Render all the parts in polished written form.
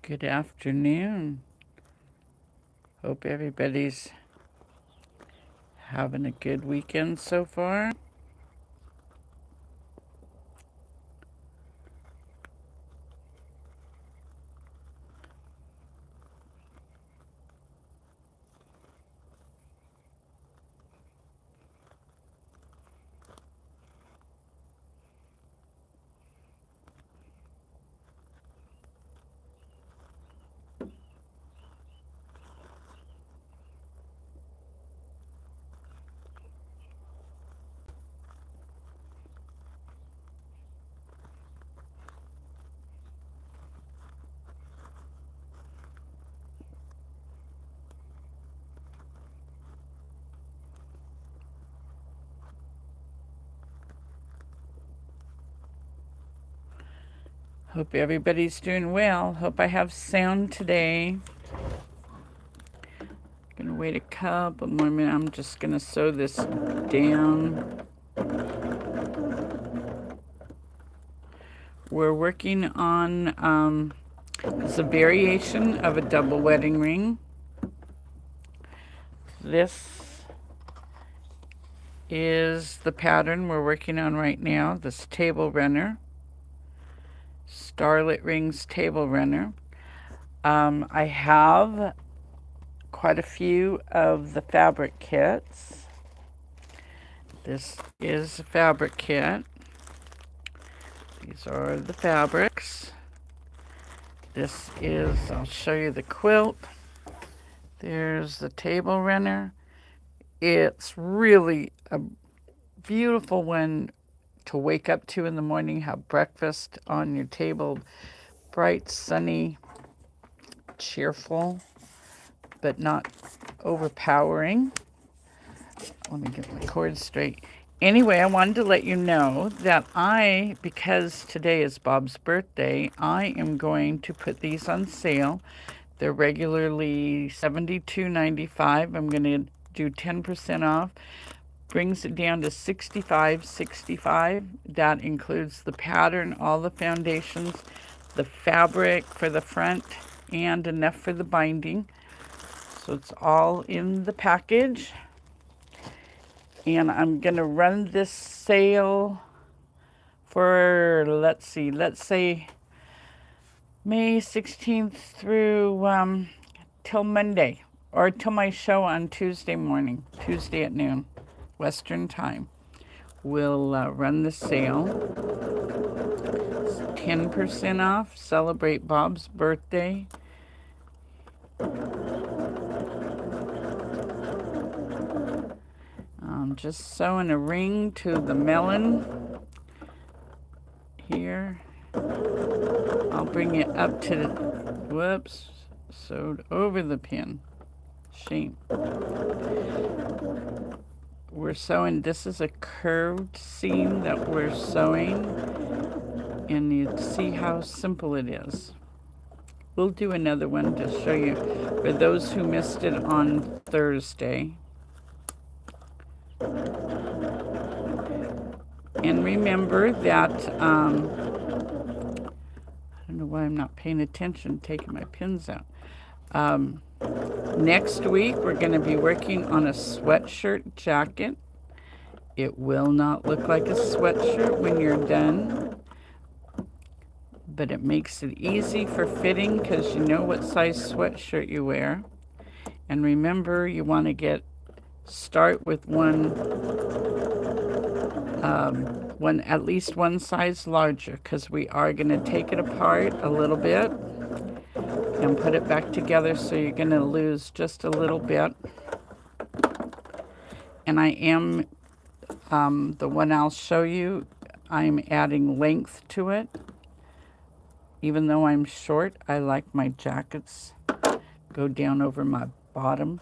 Good afternoon. Hope everybody's having a good weekend so far. Hope everybody's doing well. Hope I have sound today. Gonna wait a couple more minutes. I'm just gonna sew this down. We're working on it's a variation of a double wedding ring. This is the pattern we're working on right now, this table runner. Starlet Rings table runner. I have quite a few of the fabric kits. This is a fabric kit. These are the fabrics. This is, I'll show you the quilt. There's the table runner. It's really a beautiful one to wake up to in the morning, have breakfast on your table, bright, sunny, cheerful, but not overpowering. Let me get my cord straight. Anyway, I wanted to let you know that because today is Bob's birthday, I am going to put these on sale. They're regularly $72.95. I'm going to do 10% off. Brings it down to $65.65. That includes the pattern, all the foundations, the fabric for the front, and enough for the binding. So it's all in the package. And I'm going to run this sale for, let's say May 16th through till Monday, or till my show on Tuesday morning, Tuesday at noon, Western time. We'll run the sale. It's 10% off, celebrate Bob's birthday. I'm just sewing a ring to the melon here. I'll bring it up to the, whoops, sewed over the pin. Shame. We're sewing, this is a curved seam that we're sewing, and you see how simple it is. We'll do another one to show you for those who missed it on Thursday. And remember that, I don't know why I'm not paying attention, taking my pins out. Next week, we're going to be working on a sweatshirt jacket. It will not look like a sweatshirt when you're done, but it makes it easy for fitting because you know what size sweatshirt you wear. And remember, you want to start with at least one size larger, because we are going to take it apart a little bit and put it back together, so you're going to lose just a little bit. And I am, the one I'll show you, I'm adding length to it. Even though I'm short, I like my jackets go down over my bottom,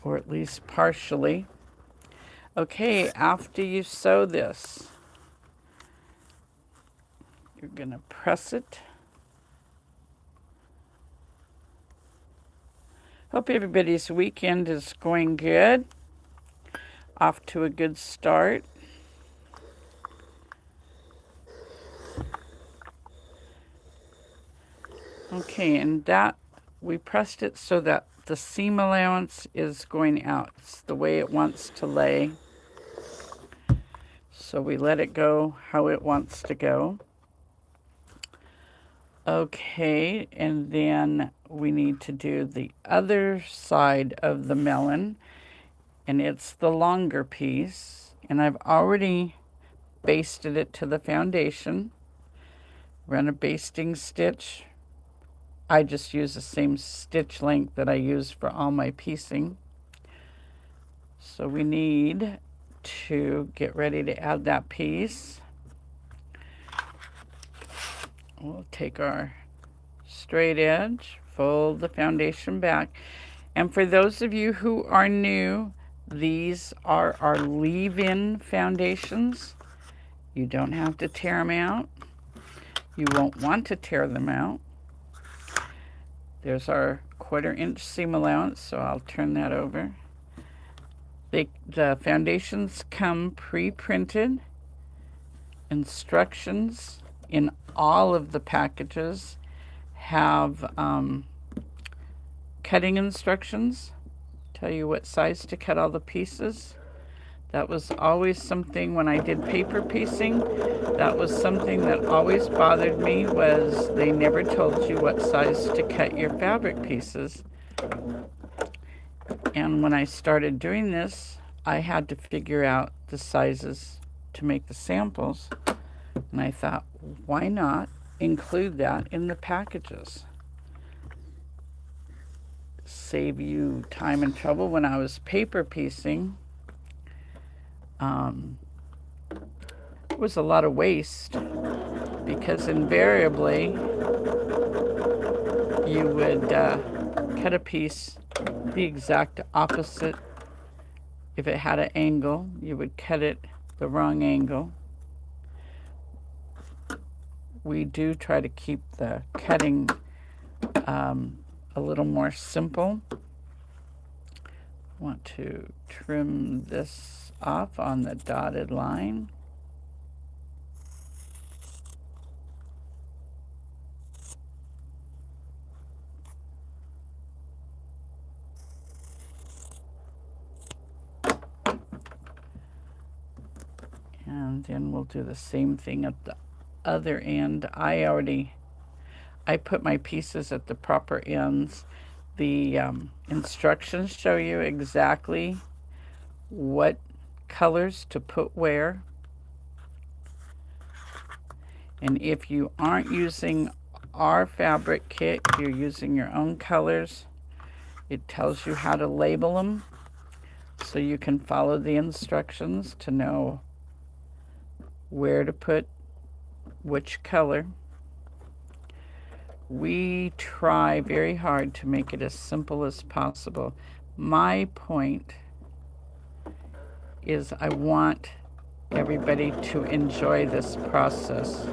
or at least partially. Okay, after you sew this, you're going to press it. Hope everybody's weekend is going good. Off to a good start. Okay, and that we pressed it so that the seam allowance is going out. It's the way it wants to lay. So we let it go how it wants to go. Okay, and then we need to do the other side of the melon, and it's the longer piece. And I've already basted it to the foundation. Run a basting stitch. I just use the same stitch length that I use for all my piecing. So we need to get ready to add that piece. We'll take our straight edge, fold the foundation back. And for those of you who are new, these are our leave-in foundations. You don't have to tear them out. You won't want to tear them out. There's our 1/4 inch seam allowance, so I'll turn that over. The foundations come pre-printed. Instructions in all of the packages have cutting instructions, tell you what size to cut all the pieces. That was always something when I did paper piecing. That was something that always bothered me, was they never told you what size to cut your fabric pieces. And when I started doing this, I had to figure out the sizes to make the samples. And I thought, why not include that in the packages? Save you time and trouble. When I was paper piecing, it was a lot of waste, because invariably you would cut a piece the exact opposite. If it had an angle, you would cut it the wrong angle. We do try to keep the cutting a little more simple. Want to trim this off on the dotted line. And then we'll do the same thing at the other end. I put my pieces at the proper ends. The instructions show you exactly what colors to put where. And if you aren't using our fabric kit, you're using your own colors, it tells you how to label them, so you can follow the instructions to know where to put which color. We try very hard to make it as simple as possible. My point is I want everybody to enjoy this process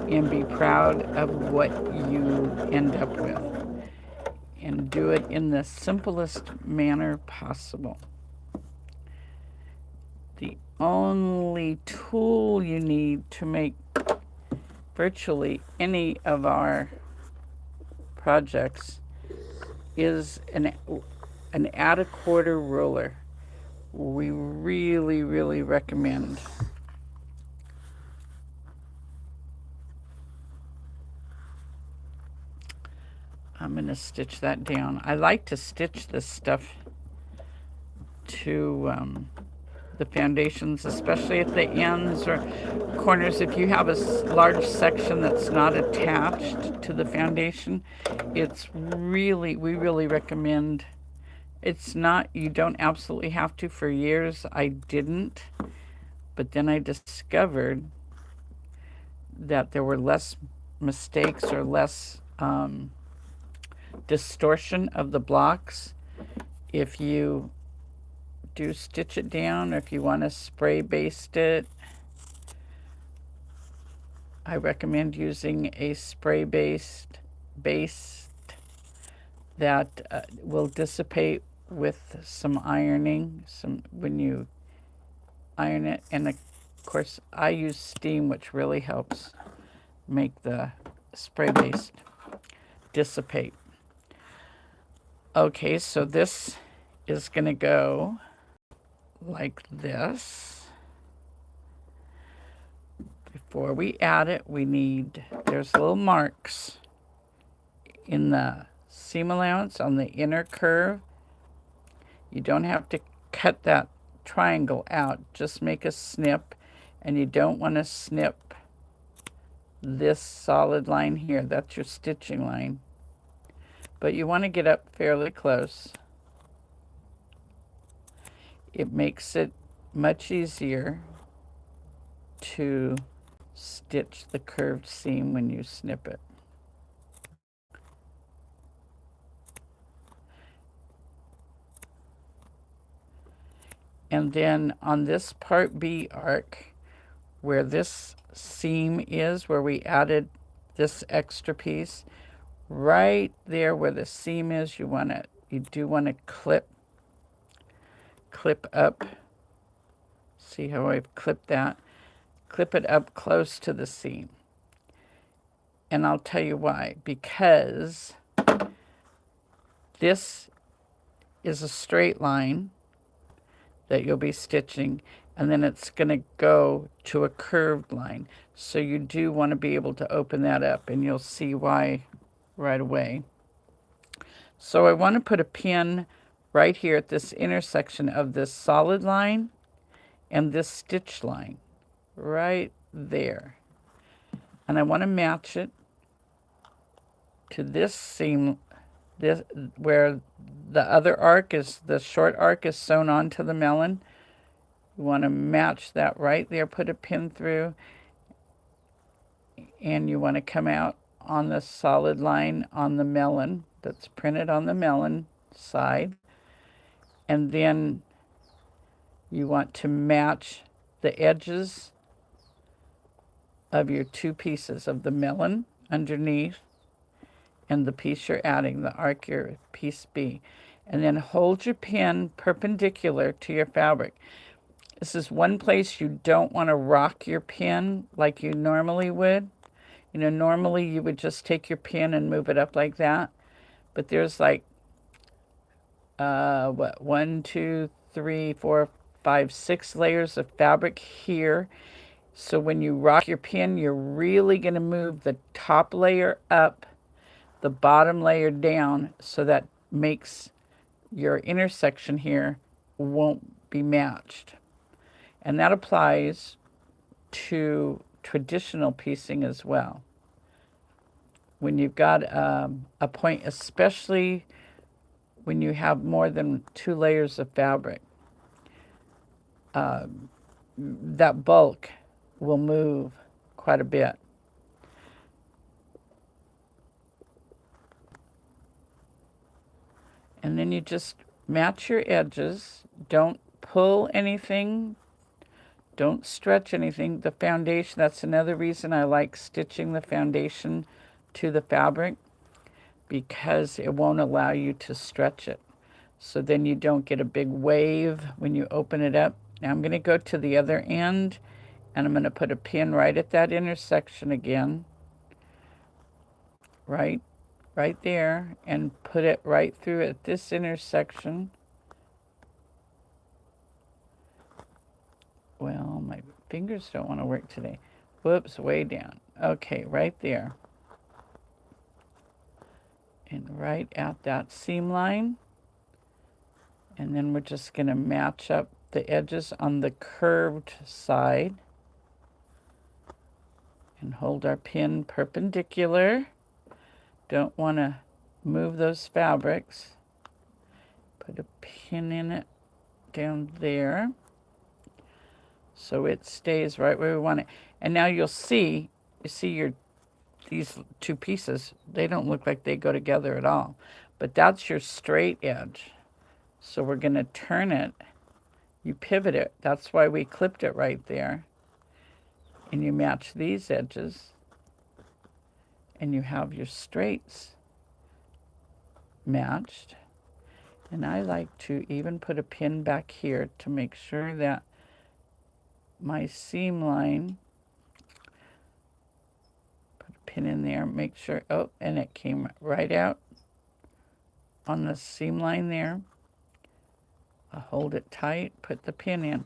and be proud of what you end up with, and do it in the simplest manner possible. The only tool you need to make virtually any of our projects is an add a quarter ruler. We really recommend. I'm going to stitch that down. I like to stitch this stuff to the foundations, especially at the ends or corners. If you have a large section that's not attached to the foundation, we really recommend. It's not, you don't absolutely have to. For years I didn't, but then I discovered that there were less mistakes or less distortion of the blocks if you do stitch it down, or if you want to spray baste it. I recommend using a spray baste that will dissipate with some ironing, when you iron it. And of course I use steam, which really helps make the spray-based, dissipate. Okay, so this is going to go like this. Before we add it, we need, there's little marks in the seam allowance on the inner curve. You don't have to cut that triangle out, just make a snip, and you don't want to snip this solid line here. That's your stitching line. But you want to get up fairly close. It makes it much easier to stitch the curved seam when you snip it. And then on this part B arc, where this seam is, where we added this extra piece, right there where the seam is, you do want to clip up. See how I've clipped that? Clip it up close to the seam. And I'll tell you why. Because this is a straight line that you'll be stitching, and then it's going to go to a curved line. So you do want to be able to open that up, and you'll see why right away. So I want to put a pin right here at this intersection of this solid line and this stitch line right there. And I want to match it to this seam, this where the other arc is, the short arc is sewn onto the melon. You want to match that right there, put a pin through, and you want to come out on the solid line on the melon that's printed on the melon side. And then you want to match the edges of your two pieces of the melon underneath and the piece you're adding, the arc, your piece B. And then hold your pin perpendicular to your fabric. This is one place you don't want to rock your pin like you normally would. You know, normally you would just take your pin and move it up like that. But there's like, 1, 2, 3, 4, 5, 6 layers of fabric here. So when you rock your pin, you're really going to move the top layer up, the bottom layer down, so that makes your intersection here won't be matched. And that applies to traditional piecing as well. When you've got a point, especially when you have more than 2 layers of fabric, that bulk will move quite a bit. And then you just match your edges. Don't pull anything. Don't stretch anything. The foundation, that's another reason I like stitching the foundation to the fabric, because it won't allow you to stretch it. So then you don't get a big wave when you open it up. Now I'm going to go to the other end, and I'm going to put a pin right at that intersection again. Right there, and put it right through at this intersection. Well, my fingers don't want to work today. Whoops, way down. Okay, right there. And right at that seam line. And then we're just going to match up the edges on the curved side. And hold our pin perpendicular. Don't want to move those fabrics. Put a pin in it down there, so it stays right where we want it. And now you see these two pieces, they don't look like they go together at all. But that's your straight edge. So we're going to turn it. You pivot it. That's why we clipped it right there. And you match these edges. And you have your straights matched. And I like to even put a pin back here to make sure that my seam line, put a pin in there, make sure, oh, and it came right out on the seam line there. I'll hold it tight, put the pin in,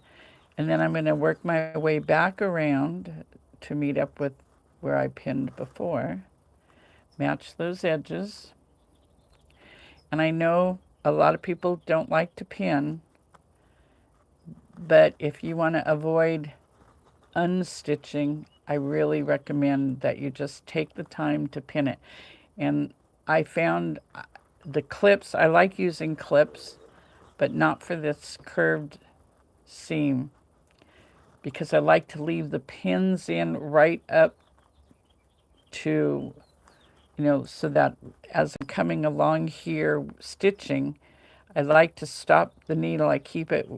and then I'm going to work my way back around to meet up with where I pinned before. Match those edges. And I know a lot of people don't like to pin, but if you want to avoid unstitching, I really recommend that you just take the time to pin it. And I found the clips, I like using clips, but not for this curved seam, because I like to leave the pins in right up to, so that as I'm coming along here stitching, I like to stop the needle. I keep it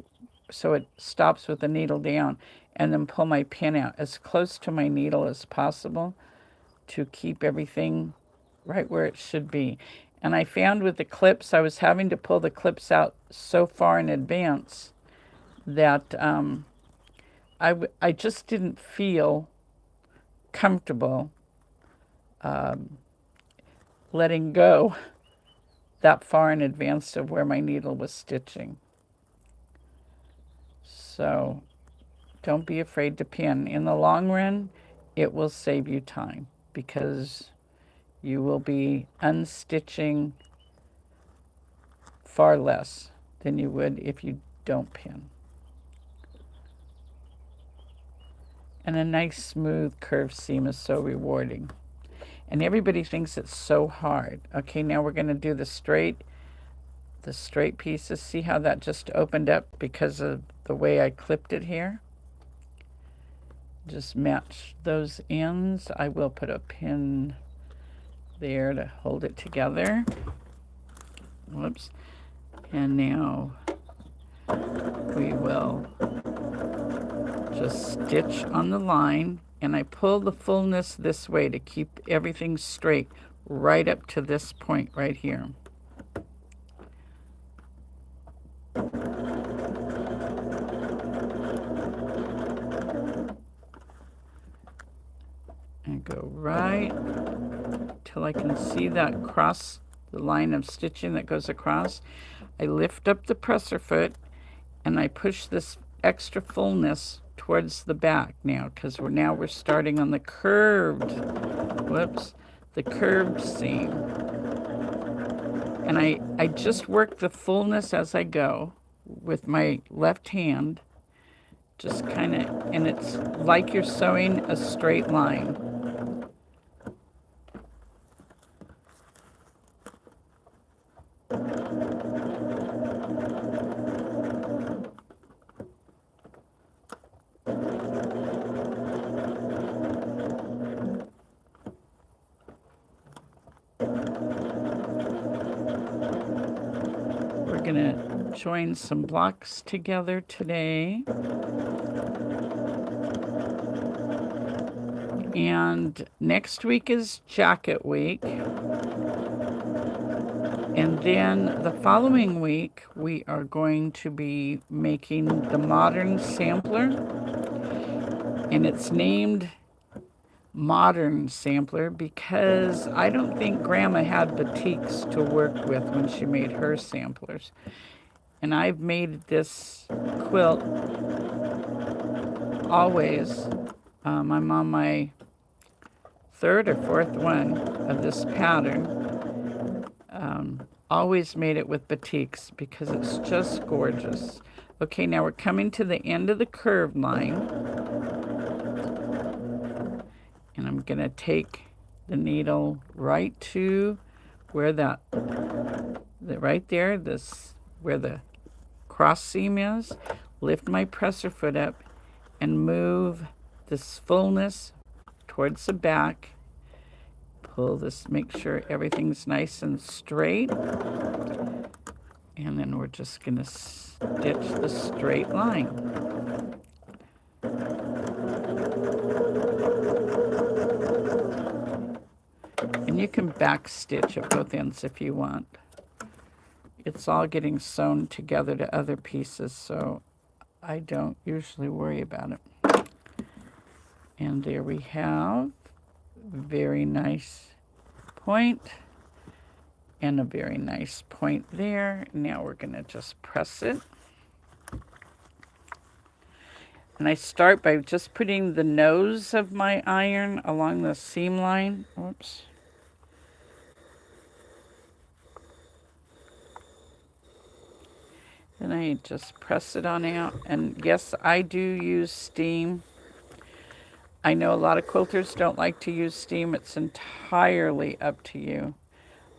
so it stops with the needle down, and then pull my pin out as close to my needle as possible to keep everything right where it should be. And I found with the clips, I was having to pull the clips out so far in advance that I just didn't feel comfortable letting go that far in advance of where my needle was stitching. So don't be afraid to pin. In the long run, it will save you time because you will be unstitching far less than you would if you don't pin. And a nice smooth curved seam is so rewarding. And everybody thinks it's so hard. Okay, now we're going to do the straight pieces. See how that just opened up because of the way I clipped it here? Just match those ends. I will put a pin there to hold it together. Whoops. And now we will just stitch on the line, and I pull the fullness this way to keep everything straight right up to this point right here. And go right till I can see that cross, the line of stitching that goes across. I lift up the presser foot and I push this extra fullness towards the back now, because we're starting on the curved, the curved seam. And I just work the fullness as I go with my left hand, just kind of, and it's like you're sewing a straight line. We're gonna join some blocks together today. And next week is jacket week. And then the following week, we are going to be making the modern sampler. And it's named Modern Sampler because I don't think Grandma had batiks to work with when she made her samplers. And I've made this quilt always. I'm on my third or fourth one of this pattern. Always made it with batiks because it's just gorgeous. Okay, now we're coming to the end of the curved line. And I'm going to take the needle right to where right there, where the cross seam is. Lift my presser foot up and move this fullness towards the back. Pull this, make sure everything's nice and straight. And then we're just going to stitch the straight line. And you can back stitch at both ends if you want. It's all getting sewn together to other pieces, so I don't usually worry about it. And there we have very nice point and a very nice point there. Now we're going to just press it. And I start by just putting the nose of my iron along the seam line. Whoops. Then I just press it on out. And yes, I do use steam. I know a lot of quilters don't like to use steam. It's entirely up to you.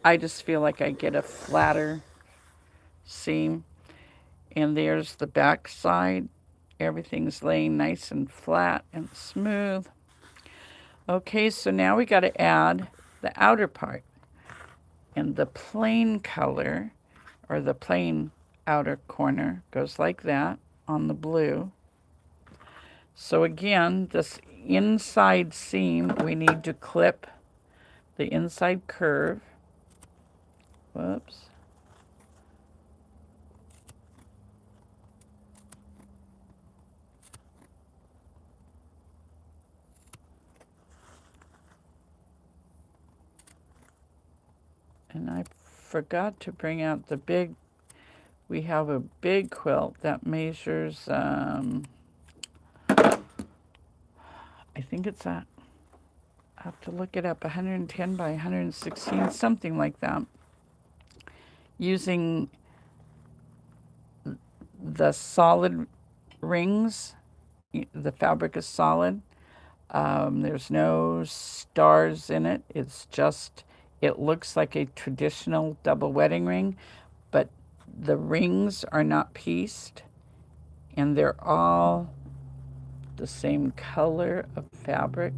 I just feel like I get a flatter seam. And there's the back side. Everything's laying nice and flat and smooth. Okay, so now we got to add the outer part. And the plain color, or the plain outer corner, goes like that on the blue. So again, this inside seam, we need to clip the inside curve. Whoops. And I forgot to bring out the big, we have a big quilt that measures, I think it's I have to look it up, 110 by 116, something like that. Using the solid rings, the fabric is solid. There's no stars in it. It's just, it looks like a traditional double wedding ring, but the rings are not pieced, and they're all the same color of fabric.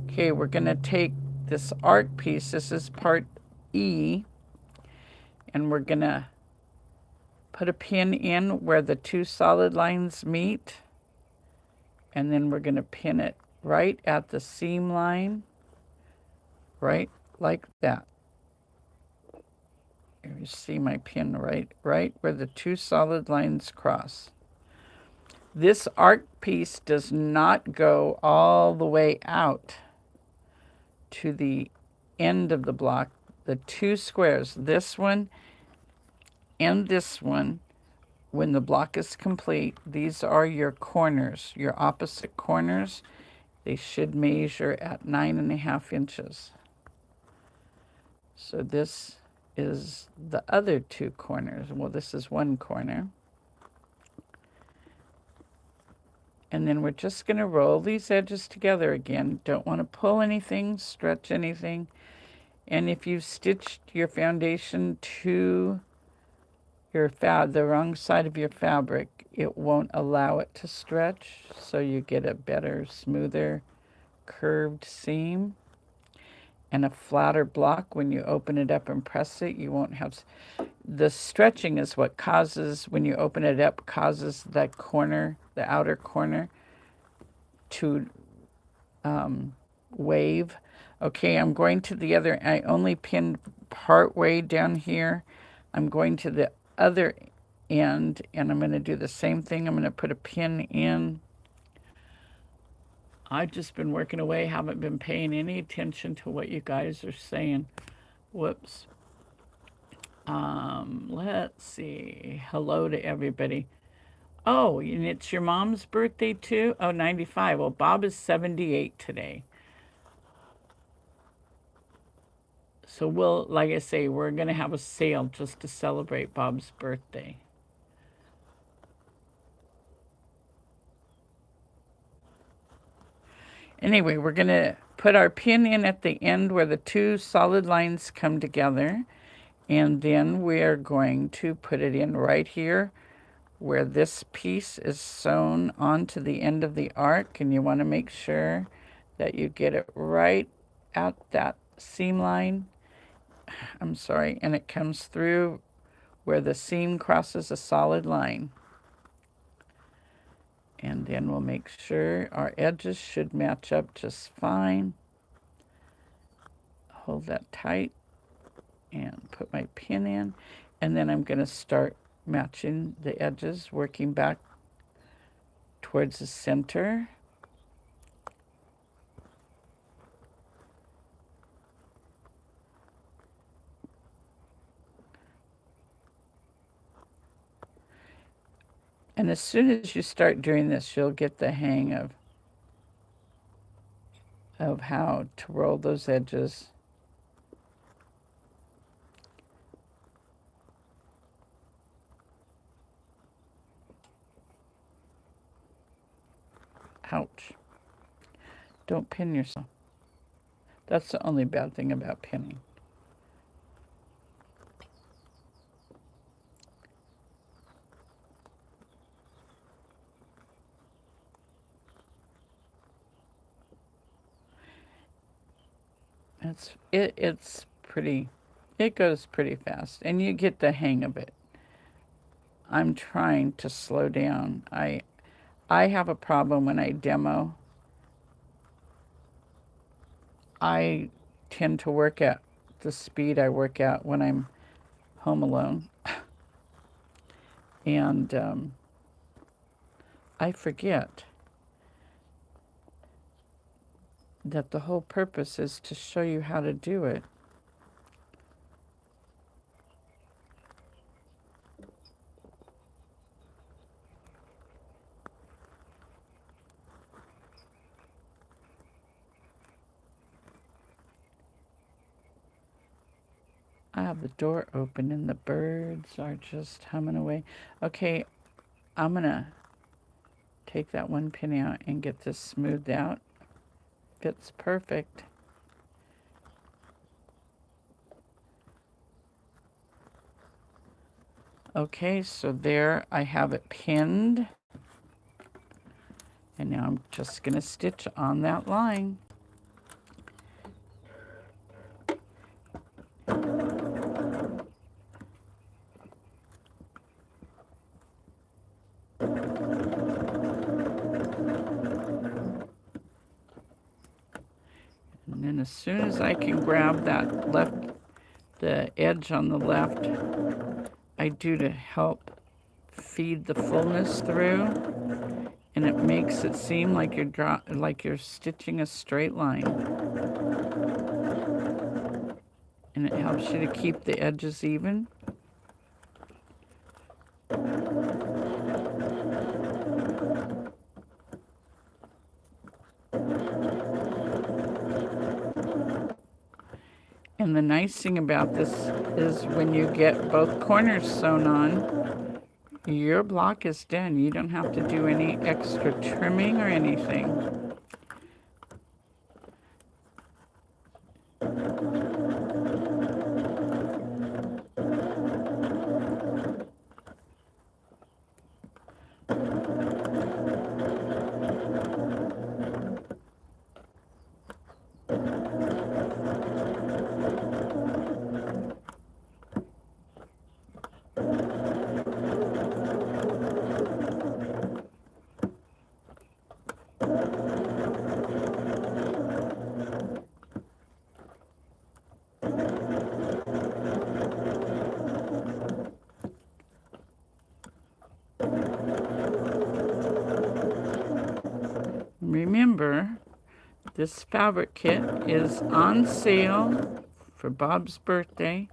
Okay, we're going to take this art piece. This is part E, and we're going to put a pin in where the two solid lines meet, and then we're going to pin it right at the seam line, right like that. You see my pin right where the two solid lines cross. This art piece does not go all the way out to the end of the block. The two squares, this one and this one, when the block is complete, these are your corners, your opposite corners. They should measure at 9.5 inches. So this is the other two corners. Well, this is one corner. And then we're just going to roll these edges together again. Don't want to pull anything, stretch anything. And if you've stitched your foundation to your the wrong side of your fabric, it won't allow it to stretch. So you get a better, smoother, curved seam. And a flatter block when you open it up and press it. You won't have... The stretching is what causes, when you open it up, causes that corner, the outer corner, to wave. Okay, I'm going to the other, I only pinned part way down here. I'm going to the other end, and I'm going to do the same thing. I'm going to put a pin in. I've just been working away, haven't been paying any attention to what you guys are saying. Whoops. Let's see. Hello to everybody. Oh, and it's your mom's birthday too? Oh, 95. Well, Bob is 78 today. So we'll, like I say, we're going to have a sale just to celebrate Bob's birthday. Anyway, we're going to put our pin in at the end where the two solid lines come together. And then we're going to put it in right here where this piece is sewn onto the end of the arc. And you want to make sure that you get it right at that seam line. I'm sorry, and it comes through where the seam crosses a solid line. And then we'll make sure our edges should match up just fine. Hold that tight and put my pin in. And then I'm going to start matching the edges, working back towards the center. And as soon as you start doing this, you'll get the hang of how to roll those edges. Ouch. Don't pin yourself. That's the only bad thing about pinning. It's pretty, it goes pretty fast, and you get the hang of it. I'm trying to slow down. I have a problem when I demo. I tend to work at the speed I work at when I'm home alone. And I forget that the whole purpose is to show you how to do it. I have the door open and the birds are just humming away. Okay, I'm gonna take that one pin out and get this smoothed out. Fits perfect. Okay, so there I have it pinned. And now I'm just gonna stitch on that line. And then as soon as I can grab that the edge on the left, I do to help feed the fullness through, and it makes it seem like you're stitching a straight line. And it helps you to keep the edges even. And the nice thing about this is when you get both corners sewn on, your block is done. You don't have to do any extra trimming or anything. Remember, this fabric kit is on sale for Bob's birthday.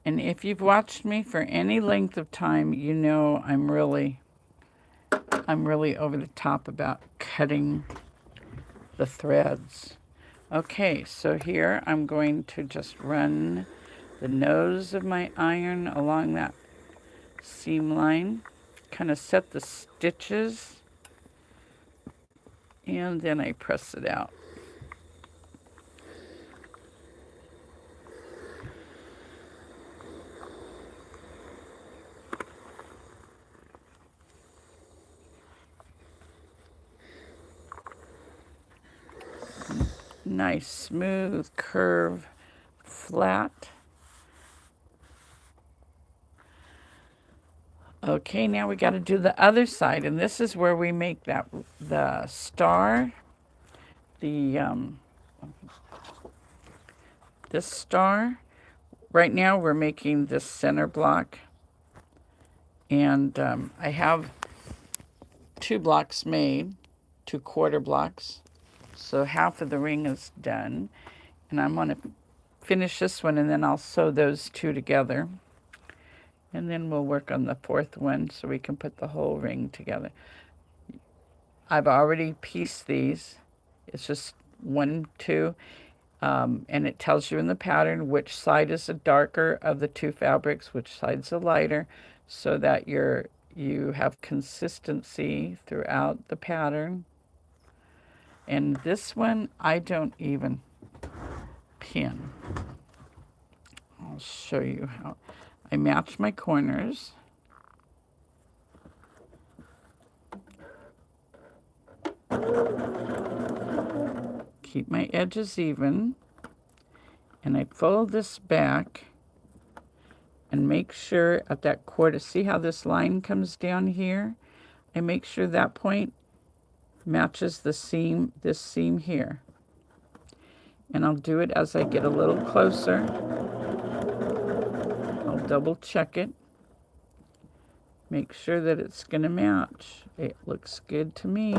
And if you've watched me for any length of time, you know I'm really over the top about cutting the threads. Okay, so here I'm going to just run the nose of my iron along that seam line, kind of set the stitches, and then I press it out. Nice, smooth curve, flat. Okay, now we got to do the other side, and this is where we make the star, this star. Right now we're making this center block, and I have 2 blocks made, 2 quarter blocks. So half of the ring is done. And I'm going to finish this one and then I'll sew those 2 together. And then we'll work on the 4th one so we can put the whole ring together. I've already pieced these. It's just 1, 2. And it tells you in the pattern which side is the darker of the 2 fabrics, which side's the lighter, so that you have consistency throughout the pattern. And this one, I don't even pin. I'll show you how. I match my corners. Keep my edges even. And I fold this back and make sure at that quarter, see how this line comes down here? I make sure that point matches the seam, this seam here. And I'll do it as I get a little closer. I'll double check it. Make sure that it's going to match. It looks good to me.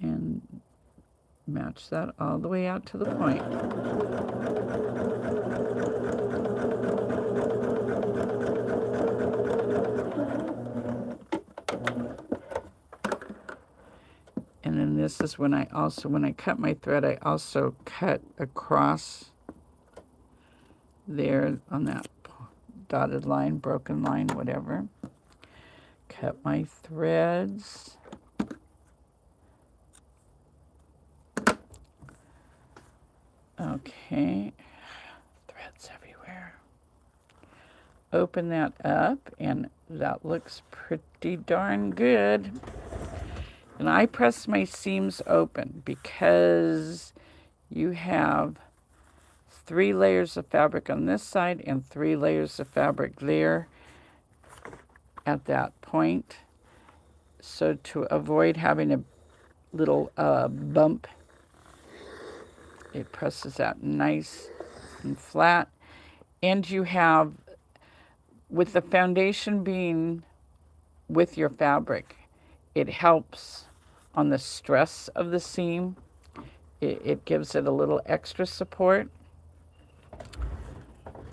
And match that all the way out to the point. And then this is when I cut my thread, I also cut across there on that dotted line, broken line, whatever. Cut my threads. Okay, threads everywhere. Open that up, and that looks pretty darn good. And I press my seams open because you have 3 layers of fabric on this side and 3 layers of fabric there at that point. So to avoid having a little bump, it presses that nice and flat. And you have, with the foundation being with your fabric, it helps on the stress of the seam. It gives it a little extra support.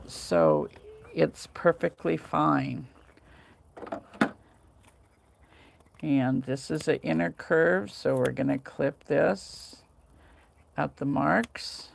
So it's perfectly fine. And this is an inner curve, so we're going to clip this at the marks.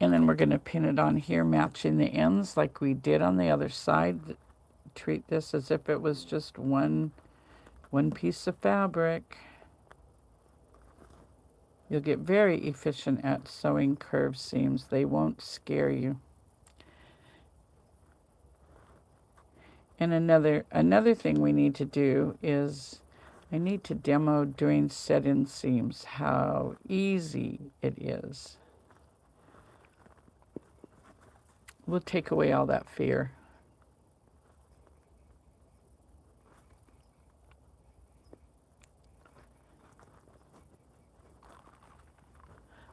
And then we're going to pin it on here, matching the ends like we did on the other side. Treat this as if it was just one piece of fabric. You'll get very efficient at sewing curved seams. They won't scare you. And another thing we need to do is I need to demo doing set-in seams, how easy it is. We'll take away all that fear.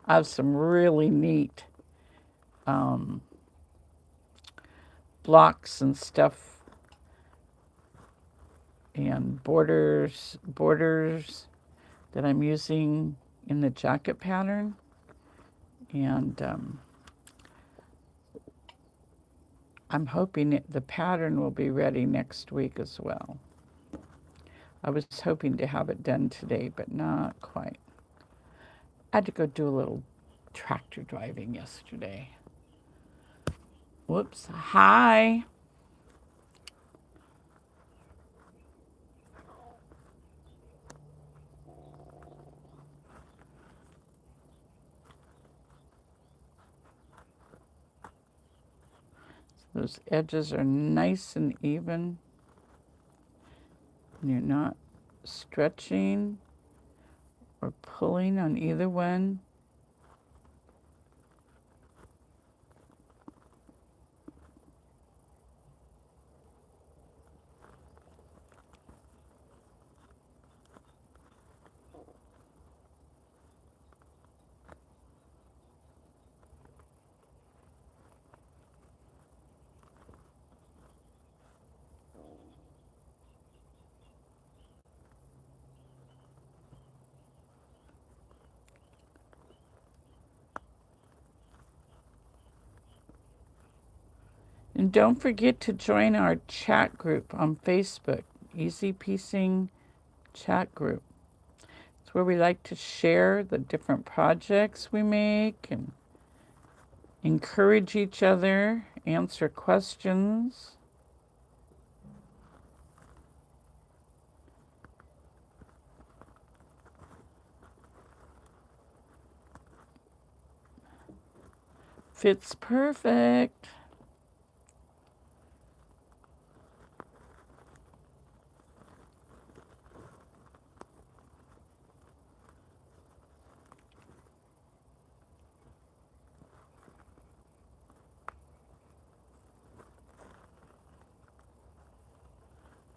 I have some really neat blocks and stuff and borders that I'm using in the jacket pattern. And I'm hoping the pattern will be ready next week as well. I was hoping to have it done today, but not quite. I had to go do a little tractor driving yesterday. Whoops. Hi. Those edges are nice and even. And you're not stretching or pulling on either one. And don't forget to join our chat group on Facebook, Easy Piecing Chat Group. It's where we like to share the different projects we make and encourage each other, answer questions. Fits perfect.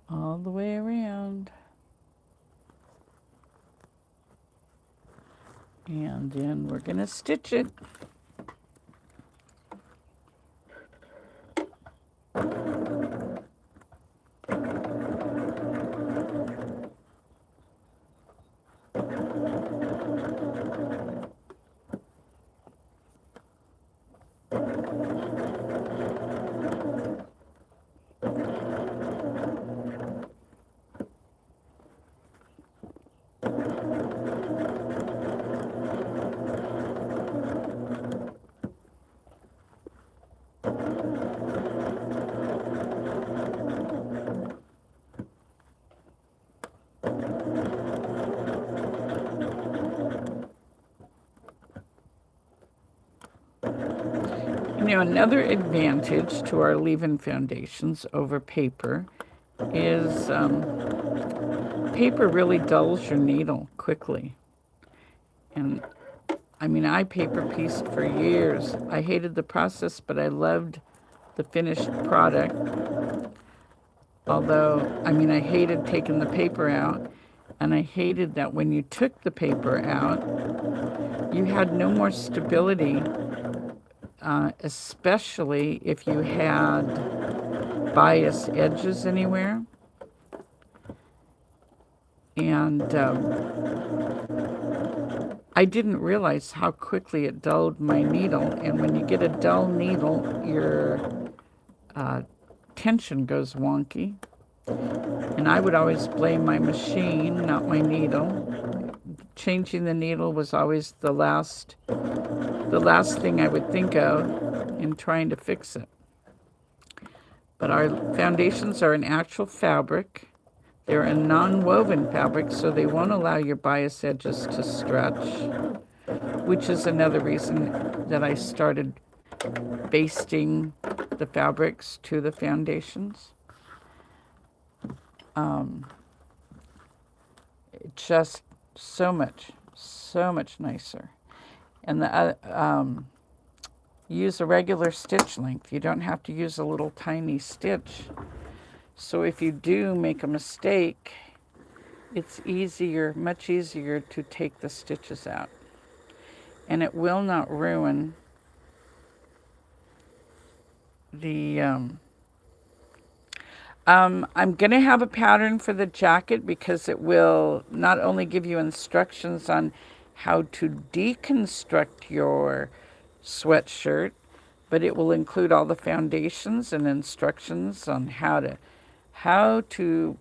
All the way around. And then we're going to stitch it. You know, another advantage to our leave-in foundations over paper is paper really dulls your needle quickly. And I mean, I paper pieced for years. I hated the process, but I loved the finished product. Although, I mean, I hated taking the paper out, and I hated that when you took the paper out, you had no more stability, especially if you had bias edges anywhere. And I didn't realize how quickly it dulled my needle. And when you get a dull needle, your tension goes wonky. And I would always blame my machine, not my needle. Changing the needle was always the last thing I would think of in trying to fix it. But our foundations are an actual fabric. They're a non-woven fabric, so they won't allow your bias edges to stretch, which is another reason that I started basting the fabrics to the foundations. Just so much nicer. And use a regular stitch length. You don't have to use a little tiny stitch. So if you do make a mistake, it's easier, much easier to take the stitches out. And it will not ruin the I'm going to have a pattern for the jacket because it will not only give you instructions on how to deconstruct your sweatshirt, but it will include all the foundations and instructions on how to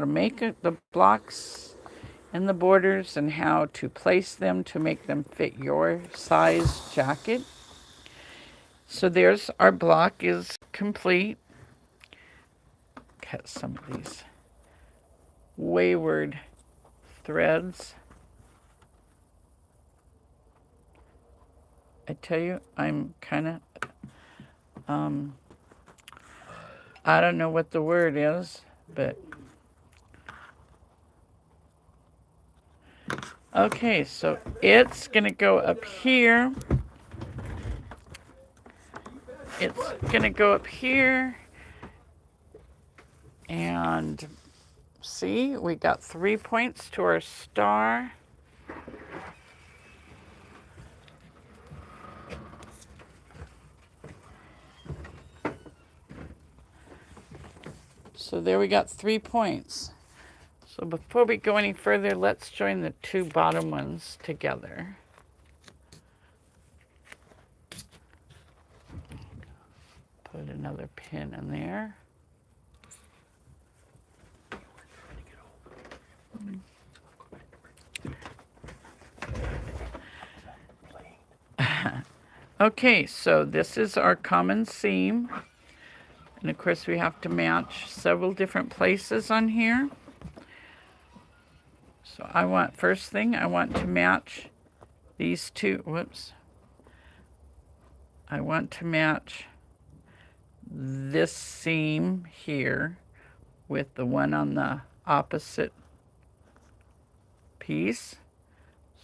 make the blocks and the borders and how to place them to make them fit your size jacket. So there's our block is complete. Cut some of these wayward threads. I tell you, I'm kind of, I don't know what the word is, but okay, so it's going to go up here. It's going to go up here. And see, we got 3 points to our star. So there we got 3 points. So before we go any further, let's join the two bottom ones together. Put another pin in there. Okay, so this is our common seam. And of course we have to match several different places on here. So first thing, I want to match these two, whoops. I want to match this seam here with the one on the opposite piece.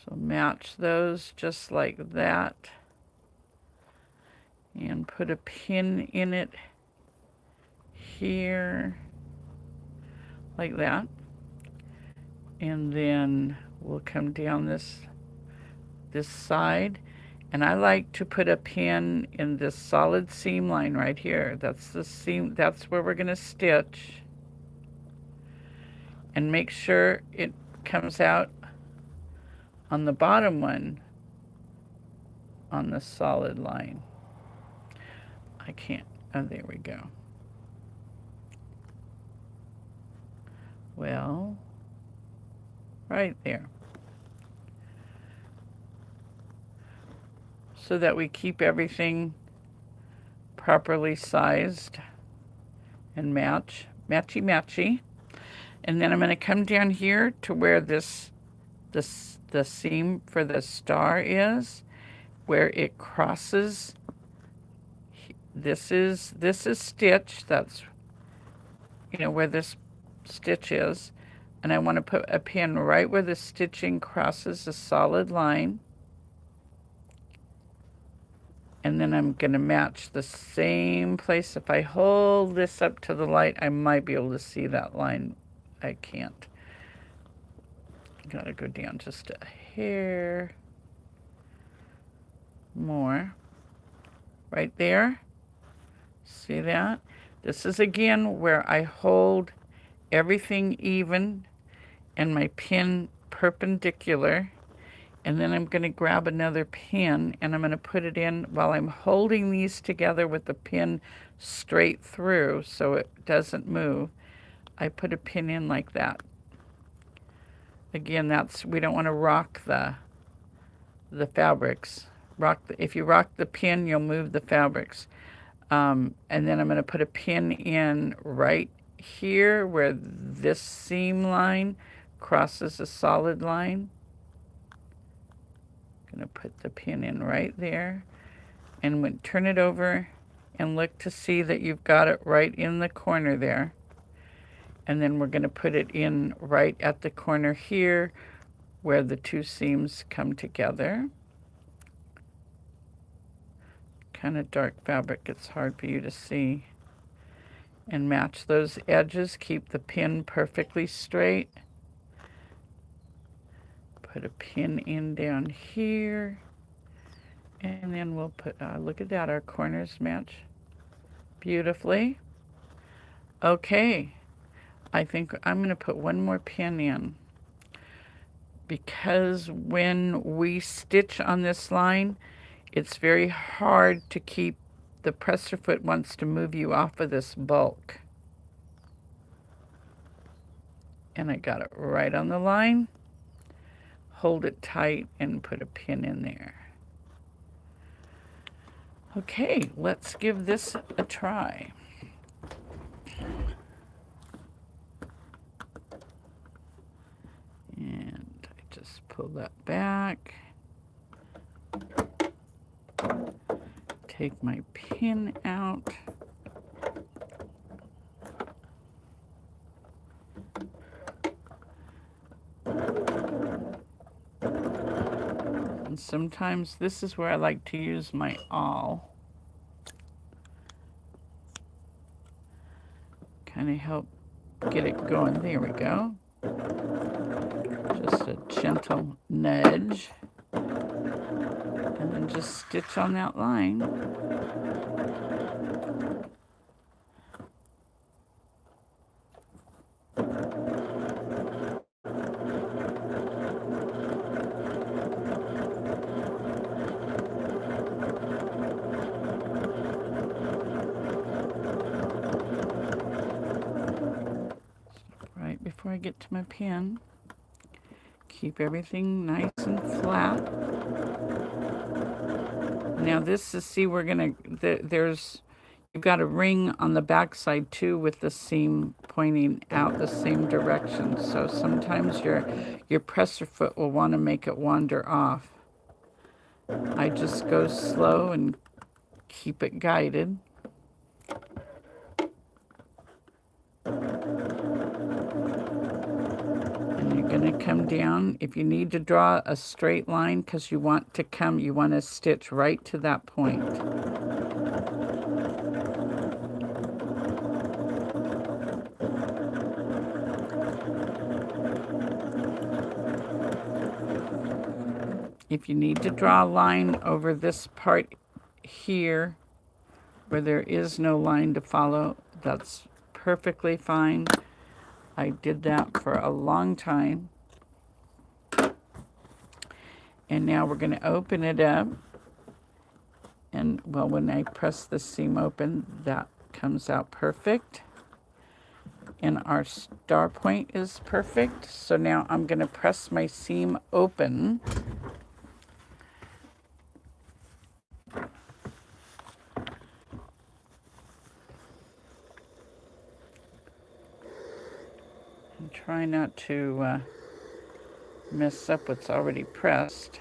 So match those just like that. And put a pin in it here, like that. And then we'll come down this side. And I like to put a pin in this solid seam line right here. That's the seam, that's where we're gonna stitch. And make sure it comes out on the bottom one on the solid line. I can't, oh, there we go. Well, right there. So that we keep everything properly sized and matchy. And then I'm going to come down here to where the seam for the star is, where it crosses. This is stitch. That's, you know, where this stitch is. And I want to put a pin right where the stitching crosses the solid line. And then I'm going to match the same place. If I hold this up to the light, I might be able to see that line. I can't. Got to go down just a hair more. Right there. See that? This is again where I hold everything even and my pin perpendicular. And then I'm going to grab another pin and I'm going to put it in while I'm holding these together with the pin straight through so it doesn't move. I put a pin in like that. Again, we don't want to rock the fabrics. If you rock the pin, you'll move the fabrics. And then I'm going to put a pin in right here where this seam line crosses a solid line. Going to put the pin in right there and turn it over and look to see that you've got it right in the corner there. And then we're going to put it in right at the corner here where the two seams come together. Kind of dark fabric, it's hard for you to see. And match those edges, keep the pin perfectly straight. Put a pin in down here. And then we'll put, look at that, our corners match beautifully. Okay, I think I'm going to put one more pin in. Because when we stitch on this line, it's very hard to keep, the presser foot wants to move you off of this bulk. And I got it right on the line. Hold it tight and put a pin in there. Okay, let's give this a try. And I just pull that back. Take my pin out. And sometimes this is where I like to use my awl. Kind of help get it going. There we go. Just a gentle nudge. And then just stitch on that line. get to my pen. Keep everything nice and flat. Now this is, see, we're gonna, you've got a ring on the back side too with the seam pointing out the same direction. So sometimes your presser foot will want to make it wander off. I just go slow and keep it guided. And you're going to come down. If you need to draw a straight line because you want to stitch right to that point. If you need to draw a line over this part here where there is no line to follow, that's perfectly fine. I did that for a long time. And now we're going to open it up. And well, when I press the seam open, that comes out perfect. And our star point is perfect. So now I'm going to press my seam open. And try not to mess up what's already pressed.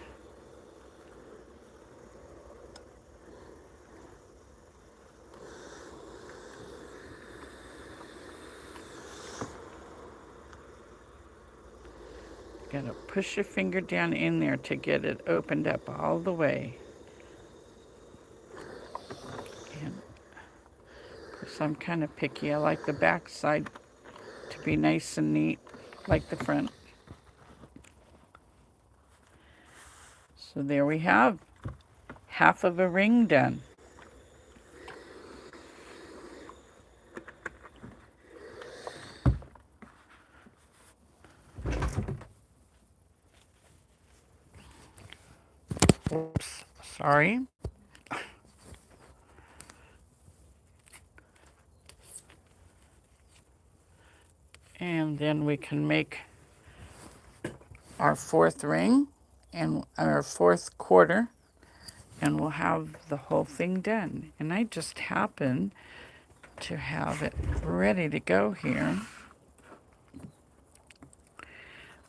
Gotta push your finger down in there to get it opened up all the way. And of course I'm kind of picky. I like the back side to be nice and neat, like the front. So there we have half of a ring done. Oops, sorry. And then we can make our fourth ring and our fourth quarter, and we'll have the whole thing done. And I just happen to have it ready to go here.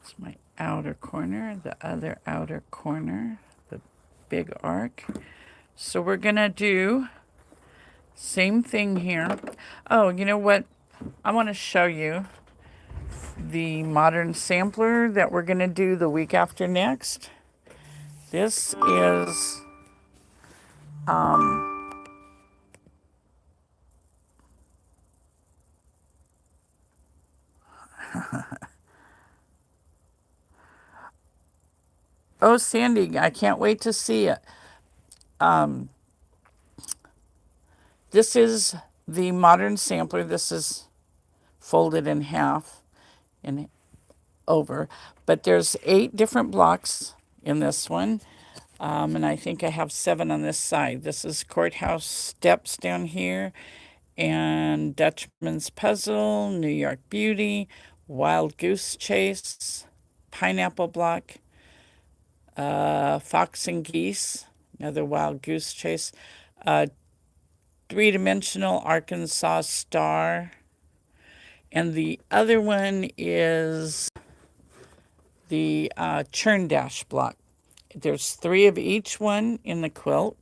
It's my outer corner, the other outer corner, the big arc. So we're gonna do same thing here. Oh, you know what? I want to show you the modern sampler that we're gonna do the week after next. This is oh, Sandy, I can't wait to see it. This is the modern sampler. This is folded in half and over, but there's 8 different blocks in this one. And I think I have 7 on this side. This is Courthouse Steps down here, and Dutchman's Puzzle, New York Beauty, Wild Goose Chase, Pineapple Block, Fox and Geese, another Wild Goose Chase, Three-Dimensional Arkansas Star, and the other one is the Churn Dash block. There's 3 of each one in the quilt,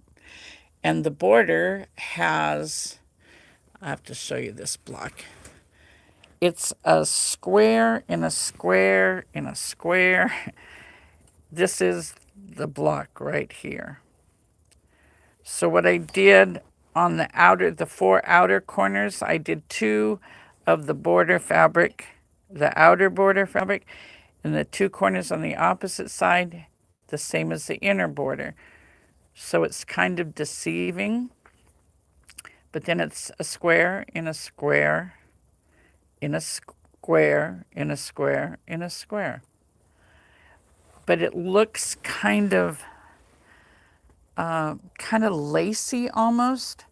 and the border has, I have to show you this block. It's a square in a square in a square. This is the block right here. So what I did on the 4 outer corners, I did 2 of the border fabric, the outer border fabric, and the 2 corners on the opposite side, the same as the inner border. So it's kind of deceiving, but then it's a square in a square in a square in a square in a square. But it looks kind of lacy almost,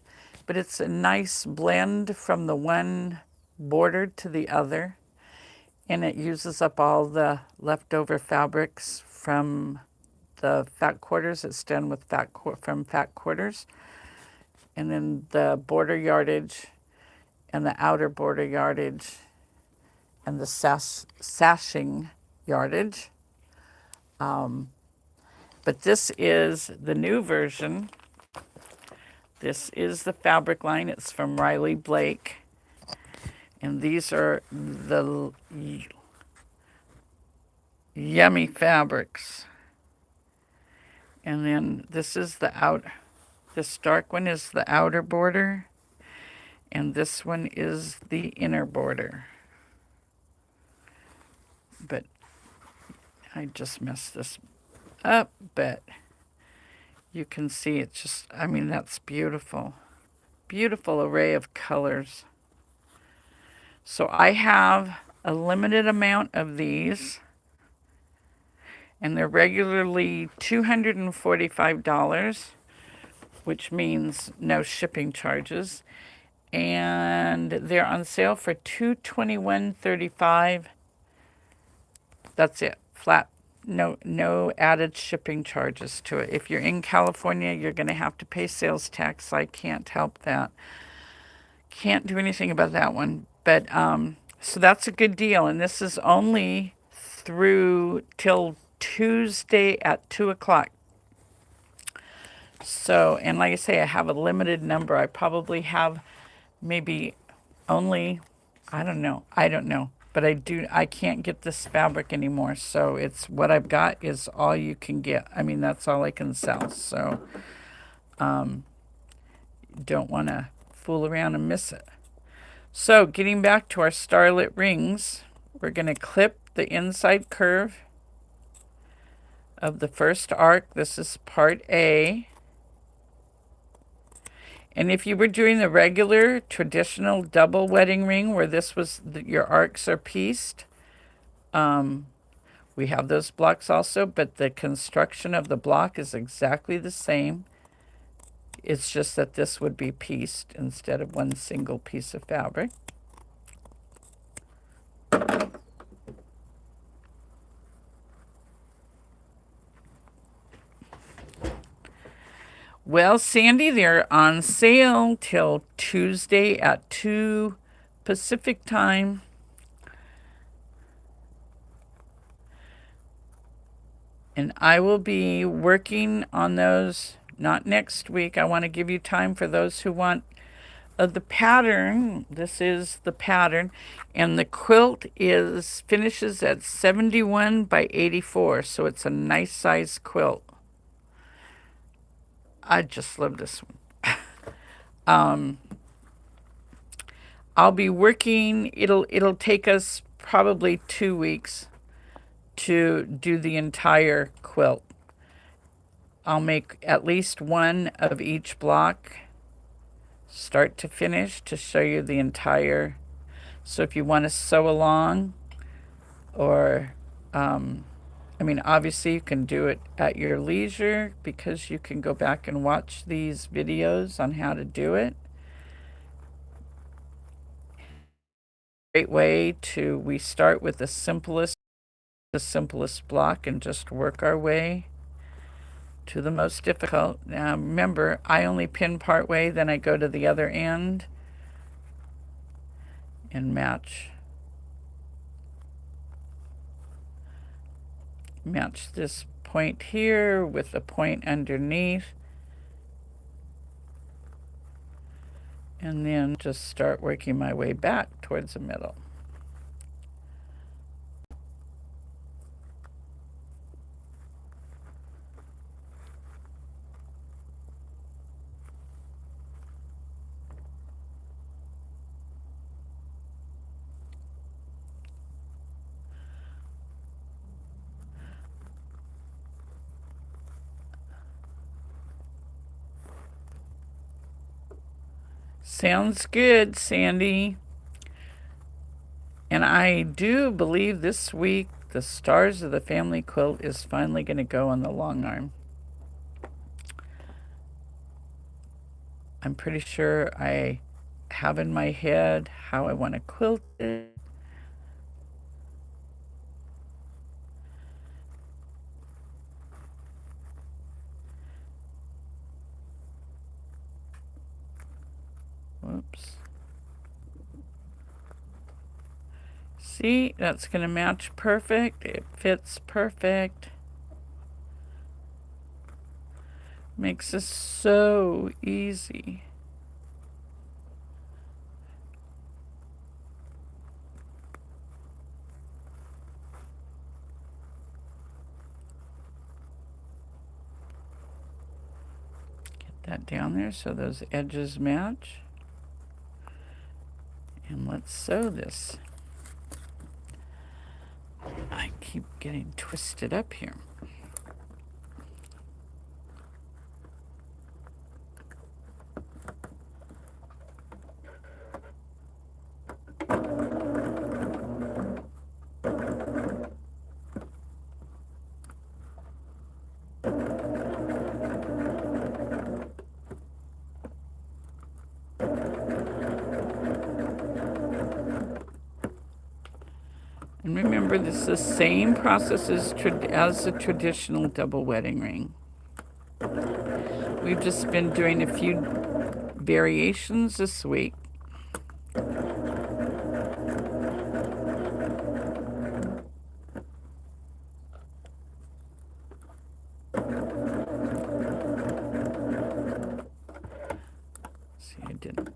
but it's a nice blend from the one border to the other. and it uses up all the leftover fabrics from the fat quarters. It's done with from fat quarters. And then the border yardage and the outer border yardage and the sashing yardage. But this is the new version. This is the fabric line. It's from Riley Blake. And these are the yummy fabrics. And then this is this dark one is the outer border. And this one is the inner border. But I just messed this up, but you can see it's just, I mean, that's beautiful. Beautiful array of colors. So I have a limited amount of these, and they're regularly $245, which means no shipping charges. And they're on sale for $221.35. That's it, flat. No added shipping charges to it. If you're in California, you're going to have to pay sales tax. I can't help that. Can't do anything about that one. But so that's a good deal. And this is only through till Tuesday at 2 o'clock. So, and like I say, I have a limited number. I probably have maybe only, I don't know. But I can't get this fabric anymore. So it's what I've got is all you can get. I mean, that's all I can sell. So don't want to fool around and miss it. So getting back to our starlit rings, we're going to clip the inside curve of the first arc. This is part A. And if you were doing the regular traditional double wedding ring where this was your arcs are pieced, we have those blocks also, but the construction of the block is exactly the same. It's just that this would be pieced instead of one single piece of fabric. Well, Sandy, they're on sale till Tuesday at 2 Pacific time. And I will be working on those, not next week. I want to give you time for those who want the pattern. This is the pattern. And the quilt finishes at 71 by 84. So it's a nice size quilt. I just love this one. I'll be working, it'll take us probably 2 weeks to do the entire quilt. I'll make at least one of each block, start to finish, to show you the entire. So if you want to sew along, or I mean, obviously you can do it at your leisure because you can go back and watch these videos on how to do it. Great way we start with the simplest block and just work our way to the most difficult. Now remember, I only pin part way, then I go to the other end and match this point here with the point underneath, and then just start working my way back towards the middle. Sounds good, Sandy. And I do believe this week the Stars of the Family quilt is finally going to go on the long arm. I'm pretty sure I have in my head how I want to quilt it. Oops. See, that's going to match perfect. It fits perfect. Makes this so easy. Get that down there so those edges match. And let's sew this. I keep getting twisted up here. And remember, this is the same process as the traditional double wedding ring. We've just been doing a few variations this week. See, I didn't.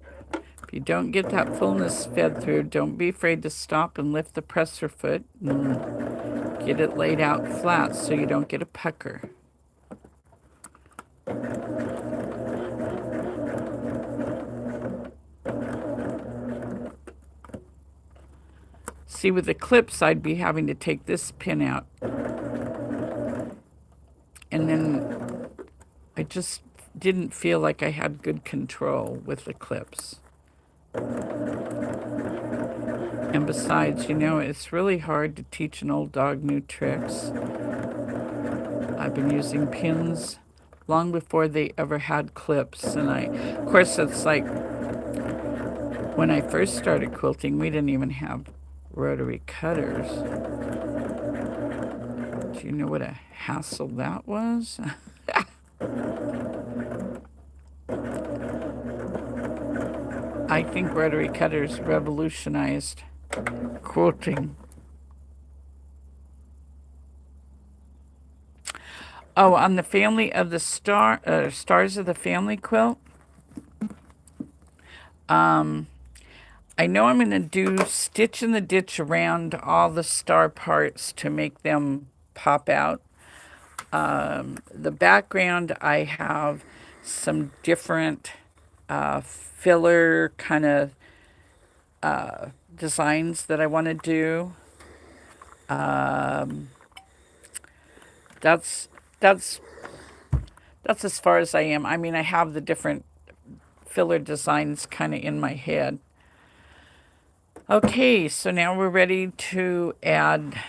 If you don't get that fullness fed through, don't be afraid to stop and lift the presser foot and get it laid out flat so you don't get a pucker. See, with the clips, I'd be having to take this pin out. And then I just didn't feel like I had good control with the clips. And besides, you know, it's really hard to teach an old dog new tricks. I've been using pins long before they ever had clips. And of course, it's like when I first started quilting, we didn't even have rotary cutters. Do you know what a hassle that was? I think rotary cutters revolutionized quilting. Oh, on the family of the Stars of the Family quilt, I know I'm going to do stitch in the ditch around all the star parts to make them pop out. The background, I have some different filler kind of designs that I want to do. That's as far as I am. I mean, I have the different filler designs kind of in my head. Okay, so now we're ready to add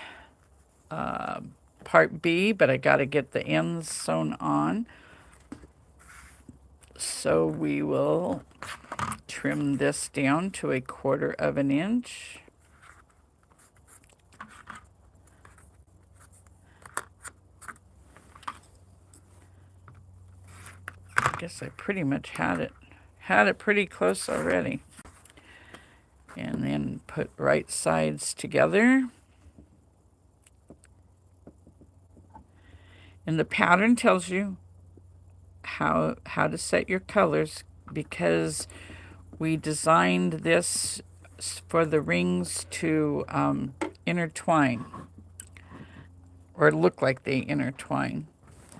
part B, but I got to get the ends sewn on. So we will trim this down to 1/4 of an inch. I guess I pretty much had it pretty close already. And then put right sides together. And the pattern tells you how to set your colors, because we designed this for the rings to intertwine, or look like they intertwine.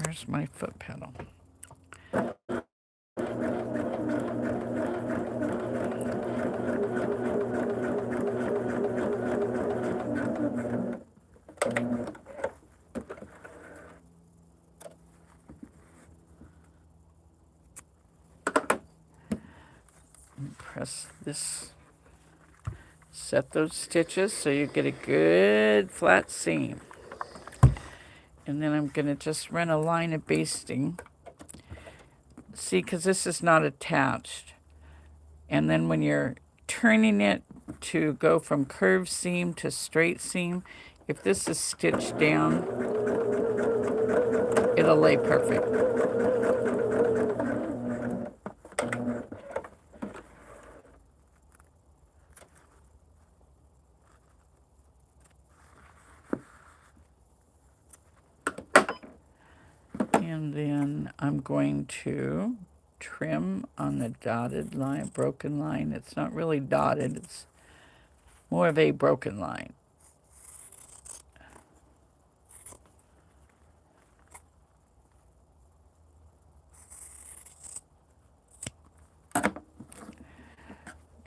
Where's my foot pedal? Press this, set those stitches so you get a good flat seam. And then I'm going to just run a line of basting. See, because this is not attached. And then when you're turning it to go from curved seam to straight seam, if this is stitched down, it'll lay perfect. I'm going to trim on the dotted line, broken line. It's not really dotted, it's more of a broken line.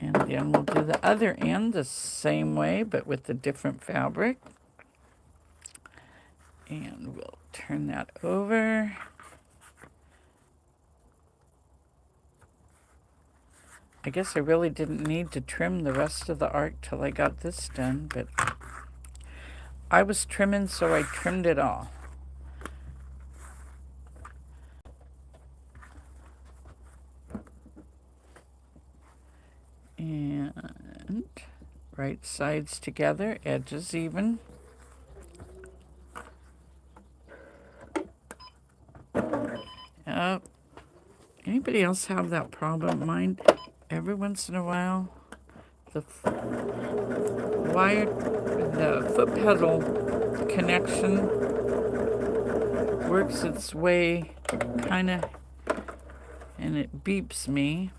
And then we'll do the other end the same way, but with the different fabric. And we'll turn that over. I guess I really didn't need to trim the rest of the arc till I got this done, but I was trimming, so I trimmed it all. And right sides together, edges even. Anybody else have that problem? Mine, every once in a while, the foot pedal connection works its way kind of, and it beeps me.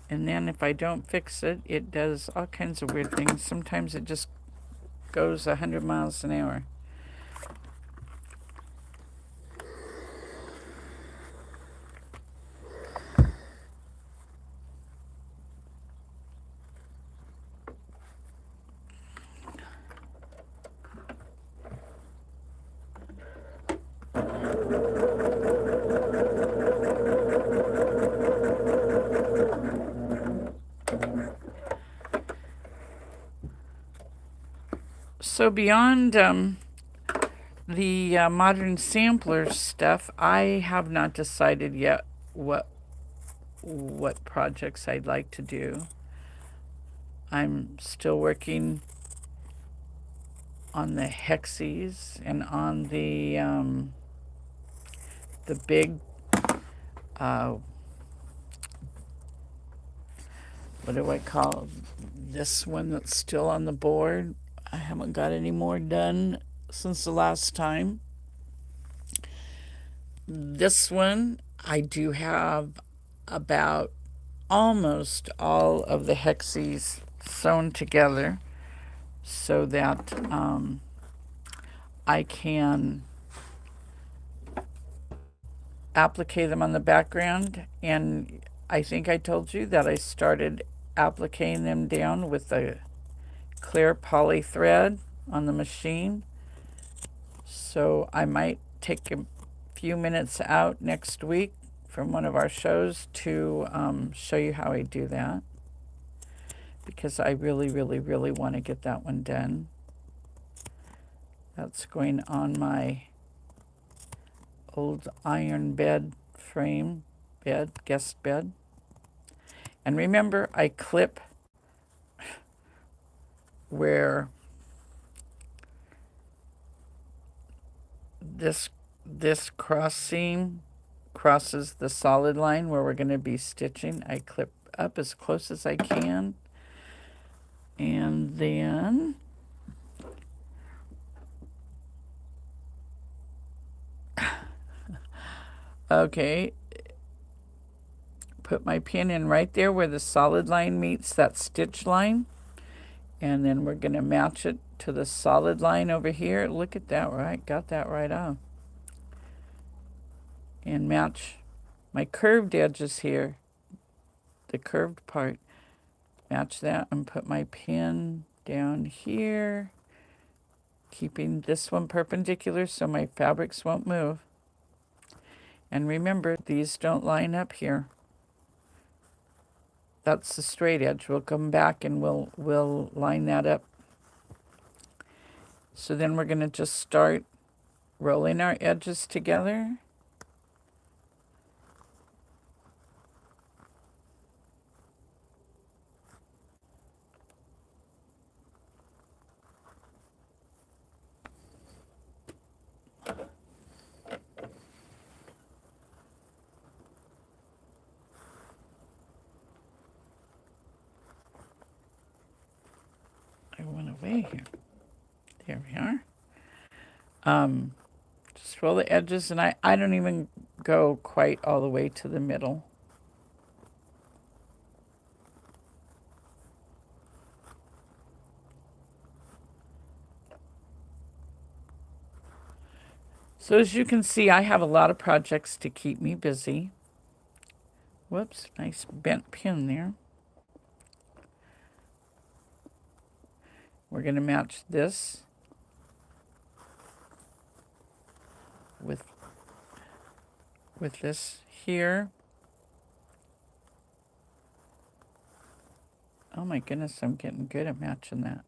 And then if I don't fix it, it does all kinds of weird things. Sometimes it just goes 100 miles an hour. So beyond the modern sampler stuff, I have not decided yet what projects I'd like to do. I'm still working on the Hexies and on the big what do I call this one that's still on the board? I haven't got any more done since the last time. This one, I do have about almost all of the Hexies sewn together so that I can applique them on the background. And I think I told you that I started appliquing them down with a clear poly thread on the machine. So I might take a few minutes out next week from one of our shows to show you how I do that, because I really, really, really want to get that one done. That's going on my old iron bed frame, guest bed. And remember, I clip where this cross seam crosses the solid line where we're going to be stitching. I clip up as close as I can, and then okay, put my pin in right there where the solid line meets that stitch line, and then we're going to match it to the solid line over here. Look at that, right? Got that right on. And match my curved edges here, the curved part. Match that and put my pin down here, keeping this one perpendicular so my fabrics won't move. And remember, these don't line up here. That's the straight edge. We'll come back and we'll line that up. So then we're going to just start rolling our edges together. I went away here. There we are. Just roll the edges, and I don't even go quite all the way to the middle. So as you can see, I have a lot of projects to keep me busy. Whoops, nice bent pin there. We're going to match this with this here. Oh my goodness, I'm getting good at matching that.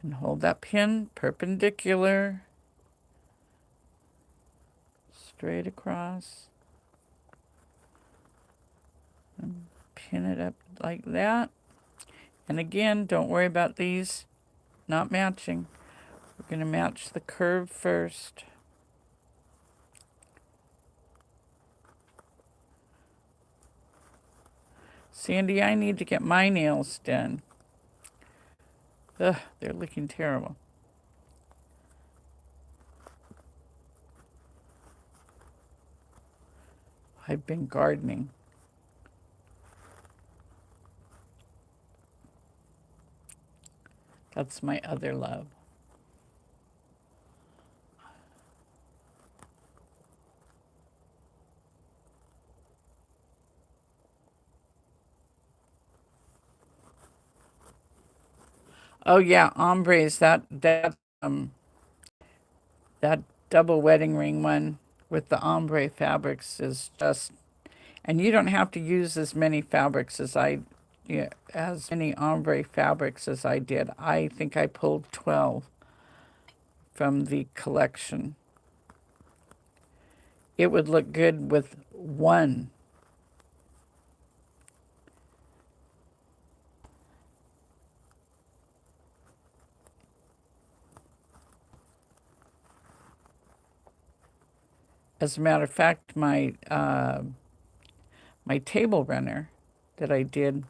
And hold that pin perpendicular, straight across. And pin it up like that. And again, don't worry about these not matching. We're going to match the curve first. Sandy, I need to get my nails done. Ugh, they're looking terrible. I've been gardening. That's my other love. Oh yeah, ombres. That double wedding ring one with the ombre fabrics is just, and you don't have to use as many fabrics as as many ombre fabrics as I did. I think I pulled 12 from the collection. It would look good with one. As a matter of fact, my table runner that I did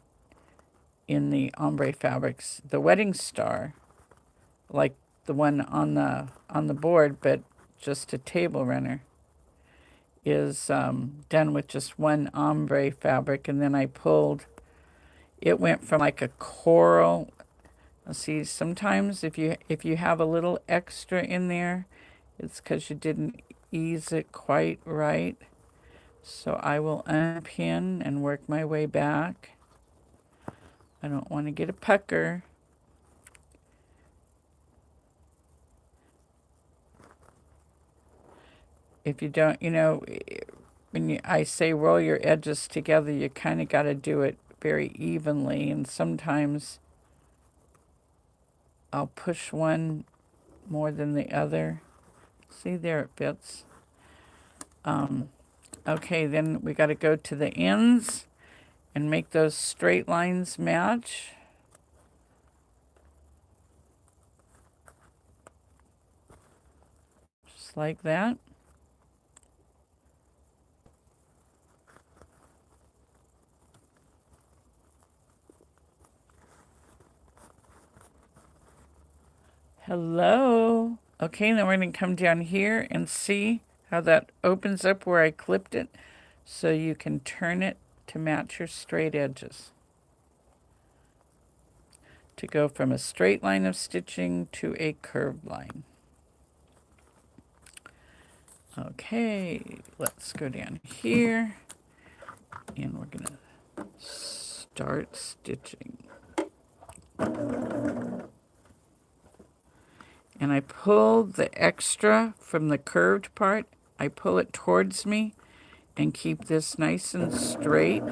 in the ombre fabrics, the wedding star, like the one on the board, but just a table runner, is done with just one ombre fabric, and then I pulled. It went from like a coral. See, sometimes if you have a little extra in there, it's because you didn't ease it quite right. So I will unpin and work my way back. I don't want to get a pucker. If you don't, when I say roll your edges together, you kind of got to do it very evenly. And sometimes I'll push one more than the other. See, there it fits. Okay, then we got to go to the ends and make those straight lines match. Just like that. Hello. Okay, then we're going to come down here and see how that opens up where I clipped it, so you can turn it to match your straight edges. To go from a straight line of stitching to a curved line. Okay, let's go down here and we're going to start stitching. And I pull the extra from the curved part. I pull it towards me and keep this nice and straight.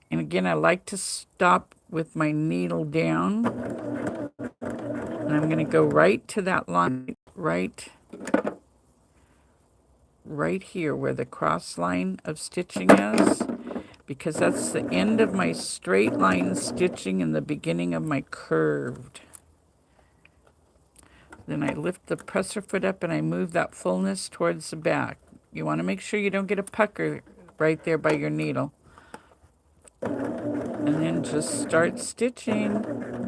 And again, I like to stop with my needle down. And I'm going to go right to that line, right here where the cross line of stitching is, because that's the end of my straight line stitching and the beginning of my curved. Then I lift the presser foot up and I move that fullness towards the back. You want to make sure you don't get a pucker right there by your needle. And then just start stitching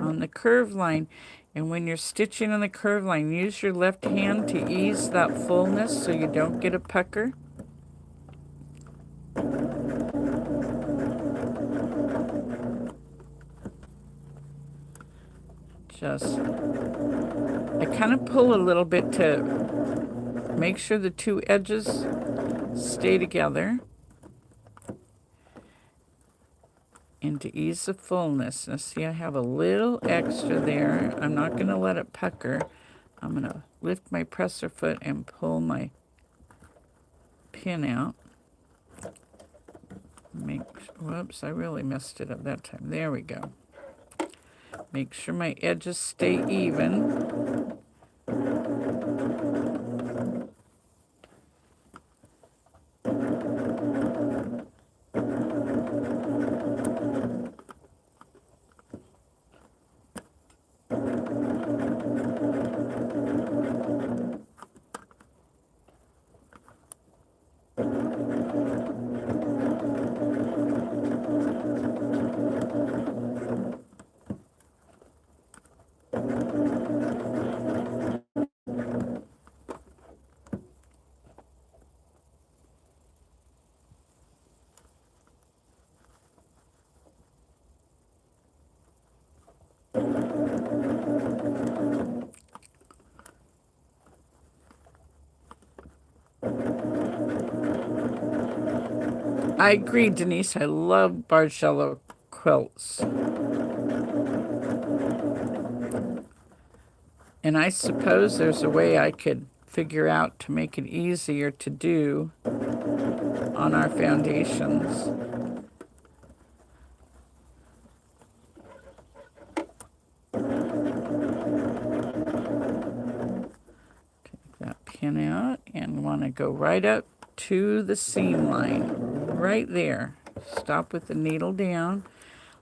on the curve line. And when you're stitching on the curve line, use your left hand to ease that fullness so you don't get a pucker. I kind of pull a little bit to make sure the two edges stay together. And to ease the fullness. Now see, I have a little extra there. I'm not going to let it pucker. I'm going to lift my presser foot and pull my pin out. Whoops, I really messed it up that time. There we go. Make sure my edges stay even. I agree, Denise. I love Bargello quilts. And I suppose there's a way I could figure out to make it easier to do on our foundations. Take that pin out and want to go right up to the seam line, right there. Stop with the needle down,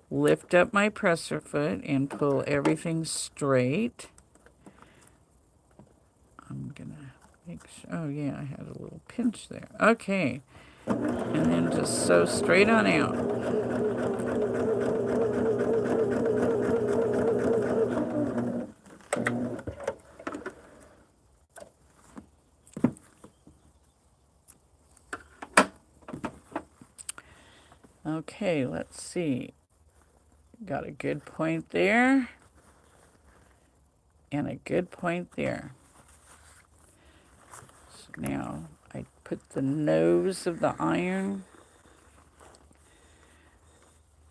lift up my presser foot and pull everything straight. I'm gonna make sure, oh yeah, I had a little pinch there. Okay, and then just sew straight on out. Okay, let's see. Got a good point there. And a good point there. So now I put the nose of the iron.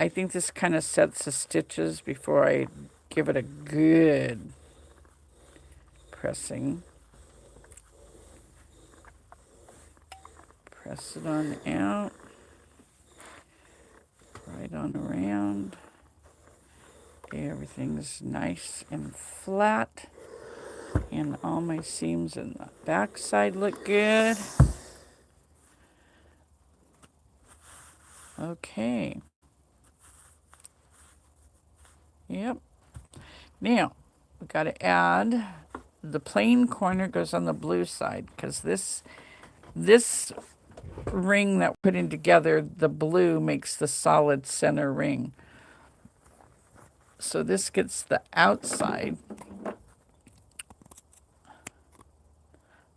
I think this kind of sets the stitches before I give it a good pressing. Press it on out. Right on around. Everything's nice and flat. And all my seams in the back side look good. Okay. Yep. Now, we got to add the plain corner goes on the blue side because this ring that we're putting together, the blue makes the solid center ring. So this gets the outside.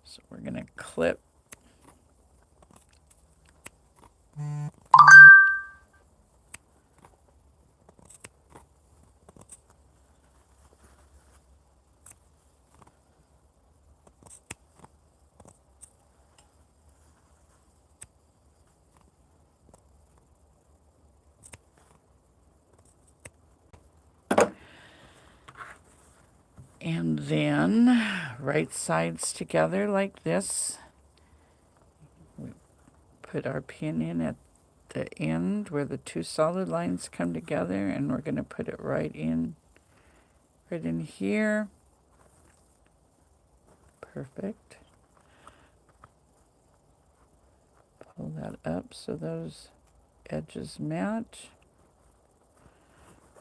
So we're going to clip. And then right sides together like this. We put our pin in at the end where the two solid lines come together, and we're going to put it right in here. Perfect. Pull that up so those edges match.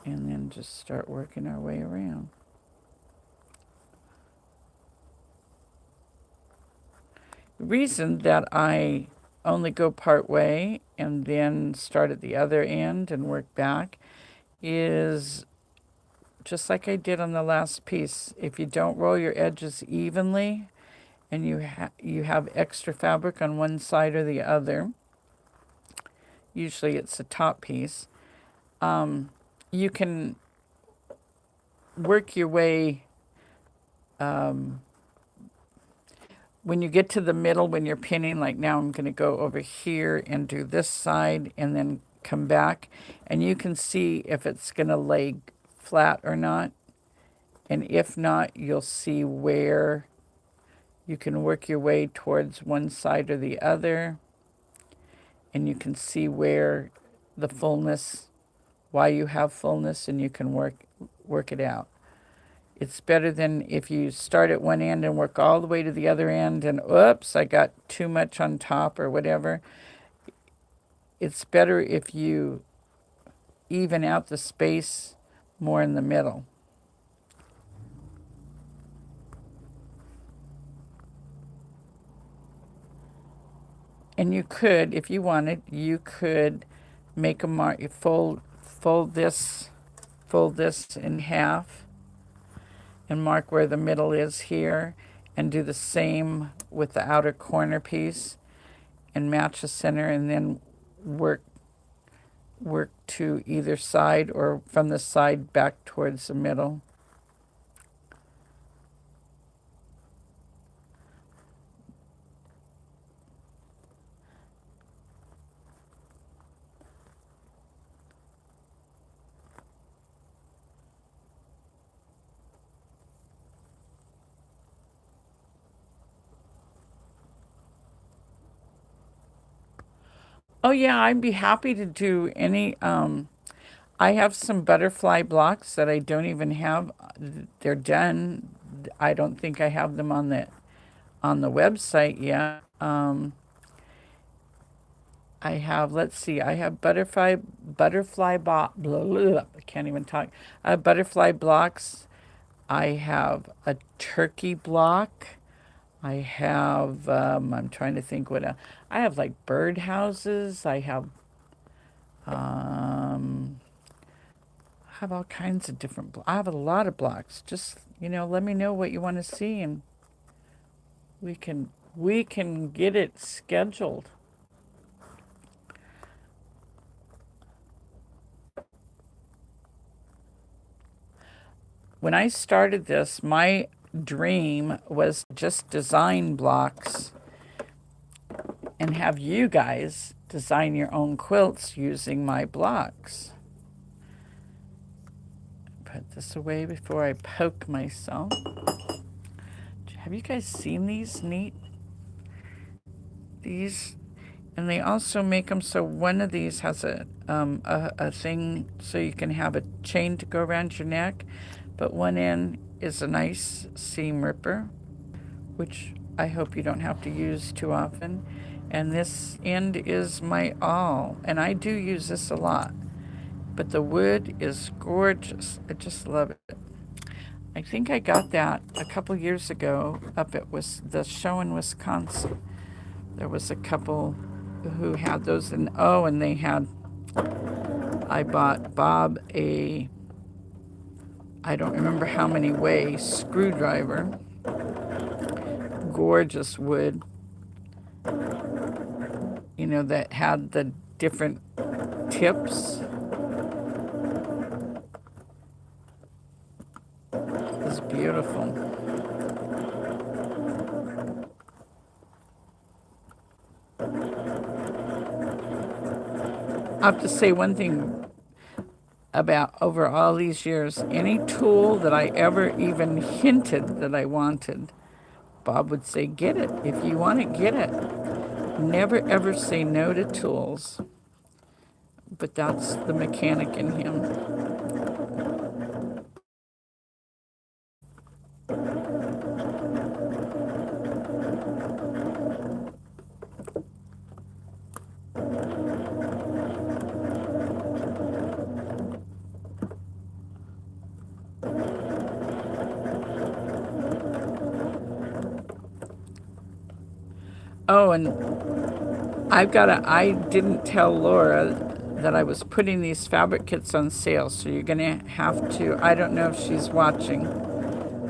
And then just start working our way around. The reason that I only go part way and then start at the other end and work back is just like I did on the last piece. If you don't roll your edges evenly and you have extra fabric on one side or the other, usually it's the top piece, you can work your way. When you get to the middle, when you're pinning, like now I'm going to go over here and do this side and then come back, and you can see if it's going to lay flat or not. And if not, you'll see where you can work your way towards one side or the other, and you can see where the fullness, why you have fullness, and you can work it out. It's better than if you start at one end and work all the way to the other end and, oops, I got too much on top or whatever. It's better if you even out the space more in the middle. And you could, if you wanted, you could make a mark, fold this in half and mark where the middle is here, and do the same with the outer corner piece and match the center, and then work to either side or from the side back towards the middle. Oh yeah, I'd be happy to do any. I have some butterfly blocks that I don't even have. They're done. I don't think I have them on the website yet. I have, let's see, I have I can't even talk. I have butterfly blocks. I have a turkey block. I have, I'm trying to think what else. I have like bird houses. I have all kinds of different, I have a lot of blocks. Just, let me know what you want to see, and we can get it scheduled. When I started this, my dream was just design blocks and have you guys design your own quilts using my blocks. Put this away before I poke myself. Have you guys seen these neat? These, and they also make them so one of these has a thing so you can have a chain to go around your neck, but one end is a nice seam ripper, which I hope you don't have to use too often. And this end is my awl, and I do use this a lot. But the wood is gorgeous. I just love it. I think I got that a couple years ago up at the show in Wisconsin. There was a couple who had those, and I bought Bob I don't remember how many way screwdriver. Gorgeous wood, that had the different tips. It's beautiful. I have to say one thing about over all these years, any tool that I ever even hinted that I wanted, Bob would say, get it. If you want it, get it. Never ever say no to tools. But that's the mechanic in him. Oh, and I didn't tell Laura that I was putting these fabric kits on sale, so you're gonna have to, I don't know if she's watching.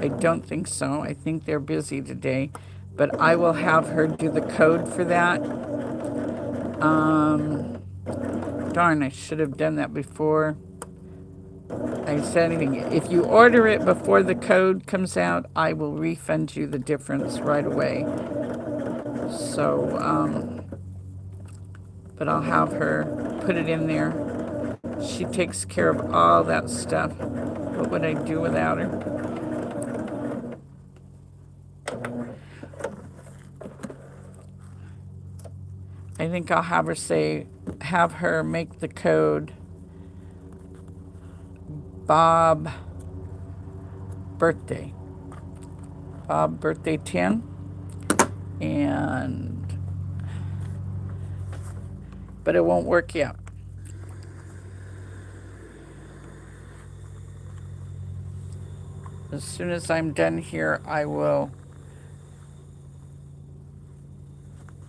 I don't think so. I think they're busy today, but I will have her do the code for that. Darn, I should have done that before I said anything. If you order it before the code comes out, I will refund you the difference right away. So, but I'll have her put it in there. She takes care of all that stuff. What would I do without her? I think I'll have her make the code Bob birthday 10, but it won't work yet. As soon as I'm done here, I will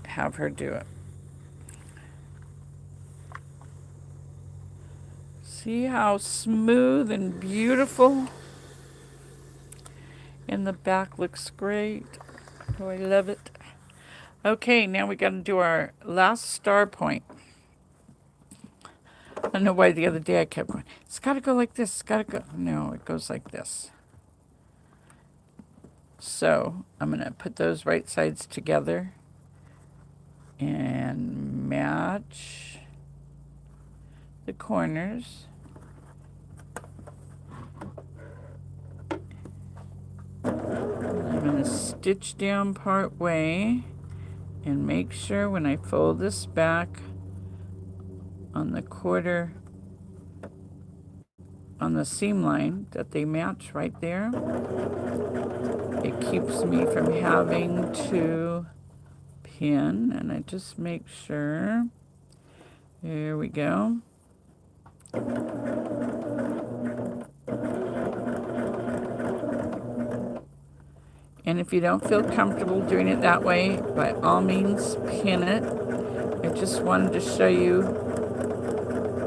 have her do it. See how smooth and beautiful? And the back looks great. Oh, I love it. Okay, now we got to do our last star point. I don't know why the other day I kept going, it's got to go like this. It's got to go. No, it goes like this. So I'm going to put those right sides together and match the corners. I'm going to stitch down part way and make sure when I fold this back on the quarter on the seam line that they match right there. It keeps me from having to pin, and I just make sure. There we go. And if you don't feel comfortable doing it that way, by all means pin it. I just wanted to show you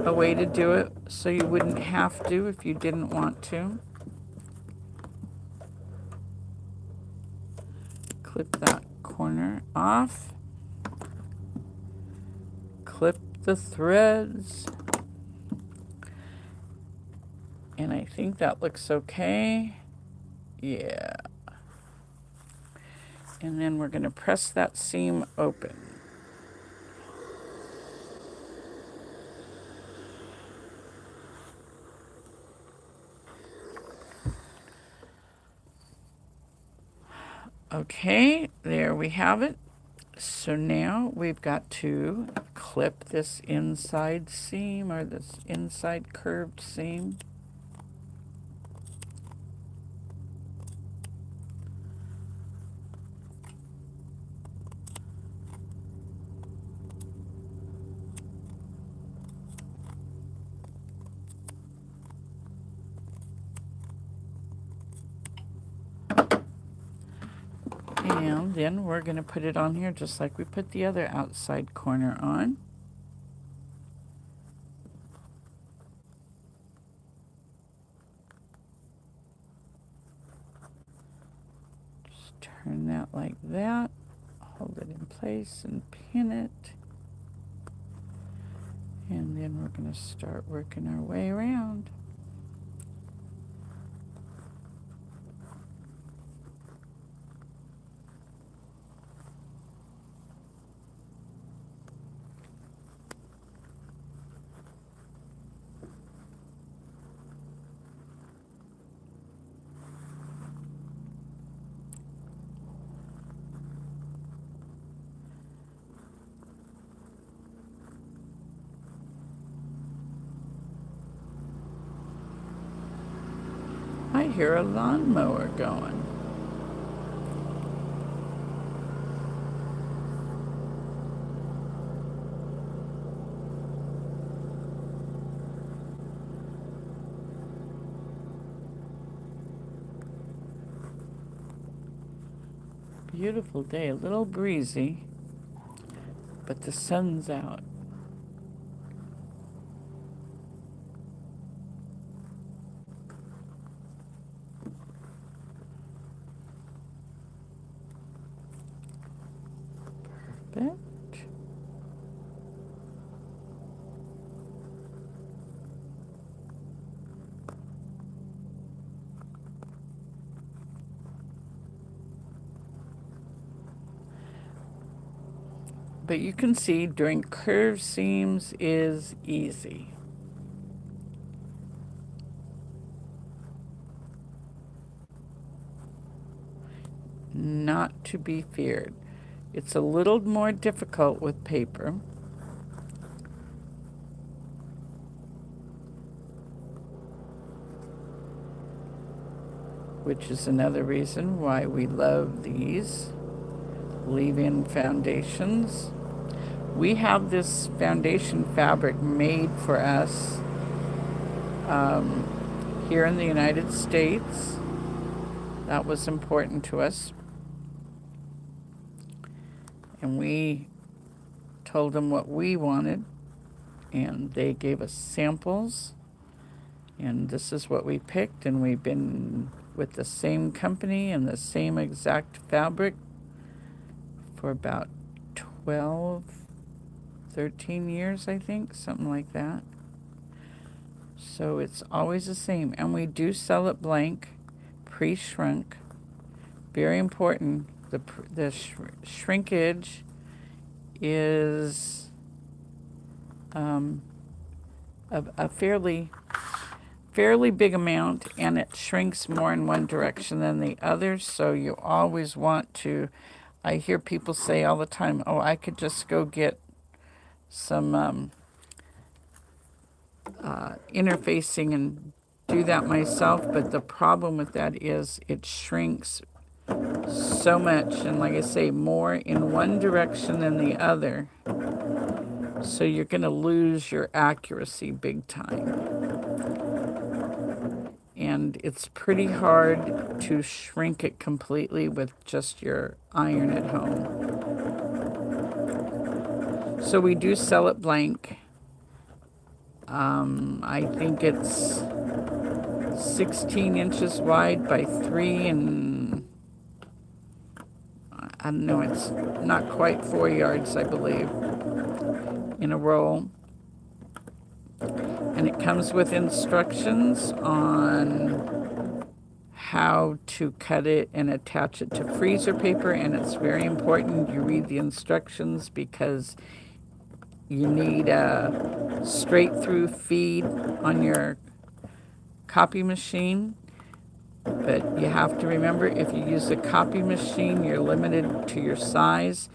a way to do it so you wouldn't have to if you didn't want to. Clip that corner off. Clip the threads. And I think that looks okay. Yeah. And then we're going to press that seam open. Okay, there we have it. So now we've got to clip this inside seam, or this inside curved seam. And then we're going to put it on here just like we put the other outside corner on. Just turn that like that. Hold it in place and pin it. And then we're going to start working our way around. I hear a lawnmower going. Beautiful day, a little breezy, but the sun's out. bit. But you can see doing curved seams is easy. Not to be feared. It's a little more difficult with paper. Which is another reason why we love these leave-in foundations. We have this foundation fabric made for us here in the United States. That was important to us. And we told them what we wanted, and they gave us samples. And this is what we picked, and we've been with the same company and the same exact fabric for about 12, 13 years, I think, something like that. So it's always the same. And we do sell it blank, pre-shrunk. Very important. The shrinkage is a fairly big amount, and it shrinks more in one direction than the other. So you always want to, I hear people say all the time, oh, I could just go get some interfacing and do that myself. But the problem with that is it shrinks so much, and like I say, more in one direction than the other. So you're going to lose your accuracy big time. And it's pretty hard to shrink it completely with just your iron at home. So we do sell it blank. I think it's 16 inches wide by 3 and I don't know, it's not quite 4 yards, I believe, in a roll. And it comes with instructions on how to cut it and attach it to freezer paper. And it's very important you read the instructions, because you need a straight through feed on your copy machine. But you have to remember, if you use a copy machine, you're limited to your size.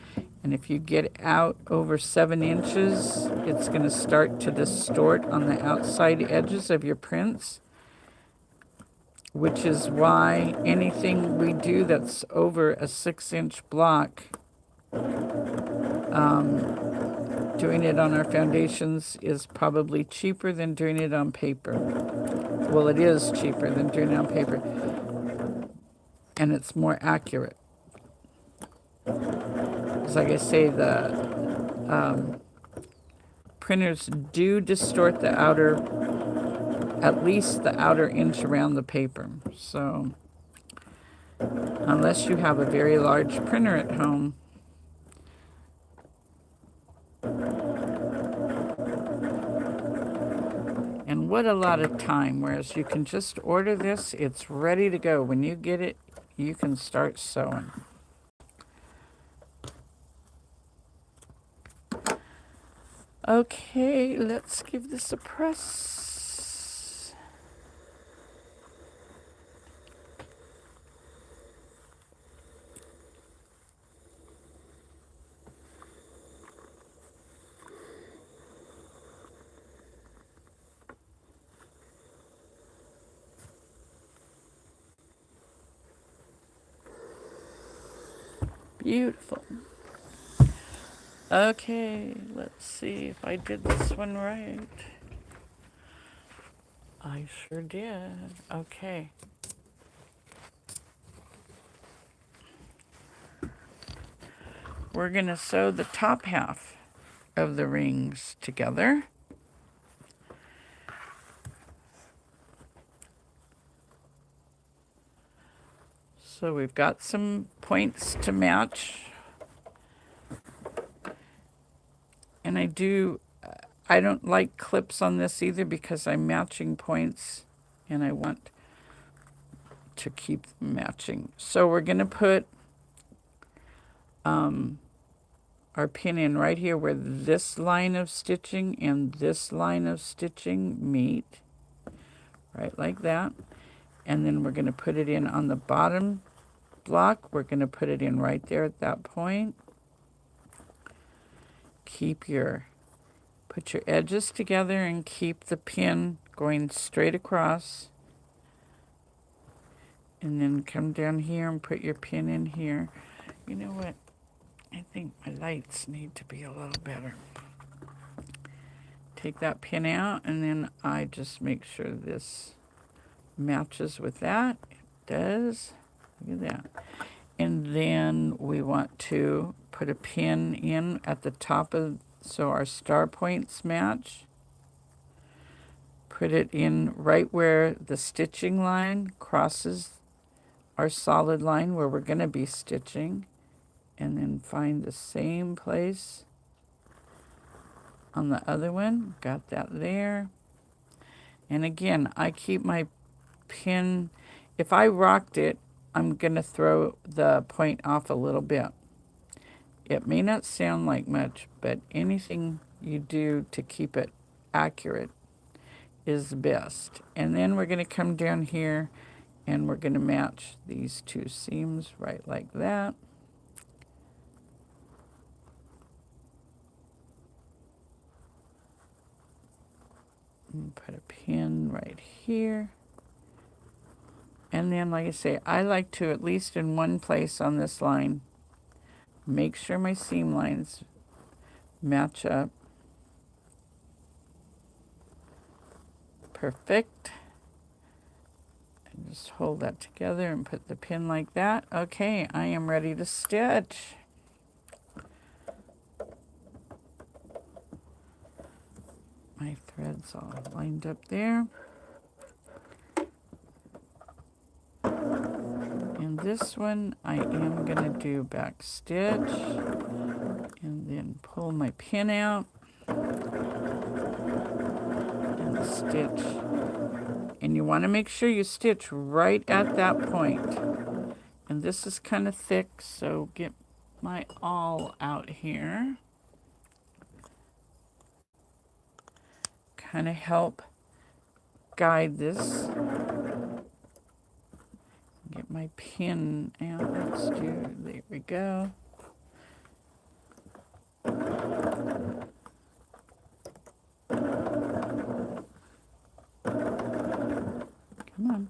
And if you get out over 7 inches, it's going to start to distort on the outside edges of your prints. Which is why anything we do that's over a 6-inch block, doing it on our foundations is probably cheaper than doing it on paper. Well, it is cheaper than doing it on paper. And it's more accurate. Because like I say, the printers do distort the outer, at least the outer inch around the paper. So unless you have a very large printer at home, and what a lot of time, whereas you can just order this, it's ready to go. When you get it, you can start sewing. Okay, let's give this a press. Beautiful. Okay, let's see if I did this one right. I sure did. Okay. We're going to sew the top half of the rings together. So we've got some points to match And I don't like clips on this either because I'm matching points and I want to keep them matching. So we're going to put our pin in right here where this line of stitching and this line of stitching meet, right like that. And then we're going to put it in on the bottom block. We're going to put it in right there at that point. Put your edges together and keep the pin going straight across. And then come down here and put your pin in here. You know what? I think my lights need to be a little better. Take that pin out, and then I just make sure this matches with that. It does. Look at that. And then we want to put a pin in at the top of, so our star points match. Put it in right where the stitching line crosses our solid line where we're going to be stitching. And then find the same place on the other one. Got that there. And again, I keep my pin, if I rocked it, I'm going to throw the point off a little bit. It may not sound like much, but anything you do to keep it accurate is best. And then we're going to come down here and we're going to match these two seams right like that. And put a pin right here. And then, like I say, I like to, at least in one place on this line, make sure my seam lines match up. Perfect. And just hold that together and put the pin like that. Okay, I am ready to stitch. My threads all lined up there. And this one I am going to do back stitch and then pull my pin out and stitch. And you want to make sure you stitch right at that point. And this is kind of thick, so get my awl out here. Kind of help guide this. Get my pin out. Let's do, there we go. Come on.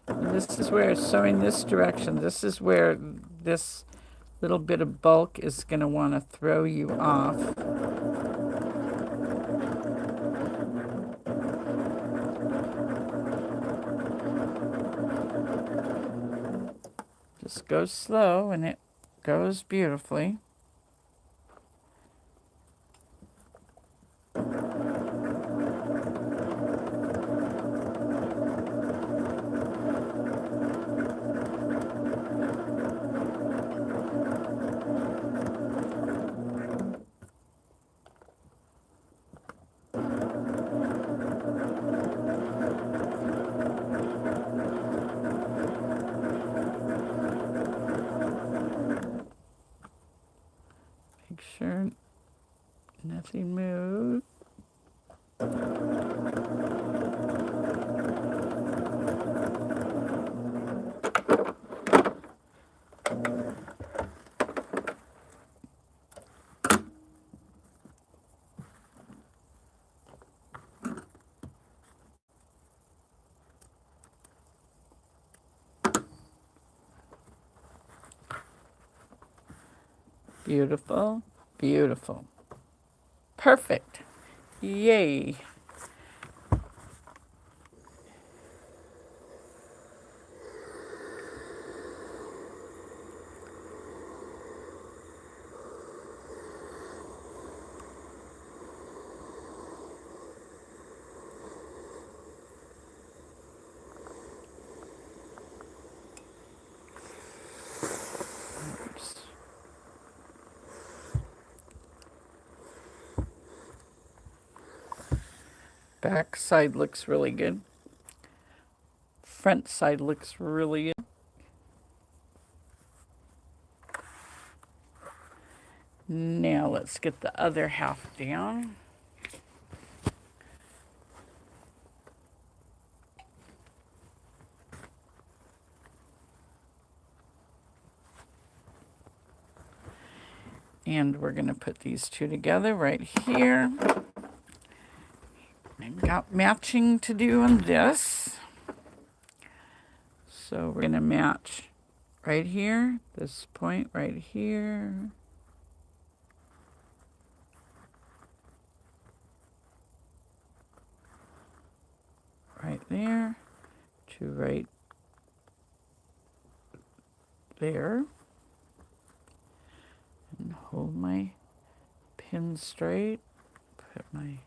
And this is where, sewing this direction, this is where this little bit of bulk is going to want to throw you off. Just go slow and it goes beautifully. Make sure nothing moves. Beautiful, beautiful. Perfect. Yay. Oops. Back side looks really good. Front side looks really good. Now let's get the other half down. And we're going to put these two together right here. I've got matching to do on this. So we're going to match right here, this point right here. Right there to right there. And hold my pin straight. Put my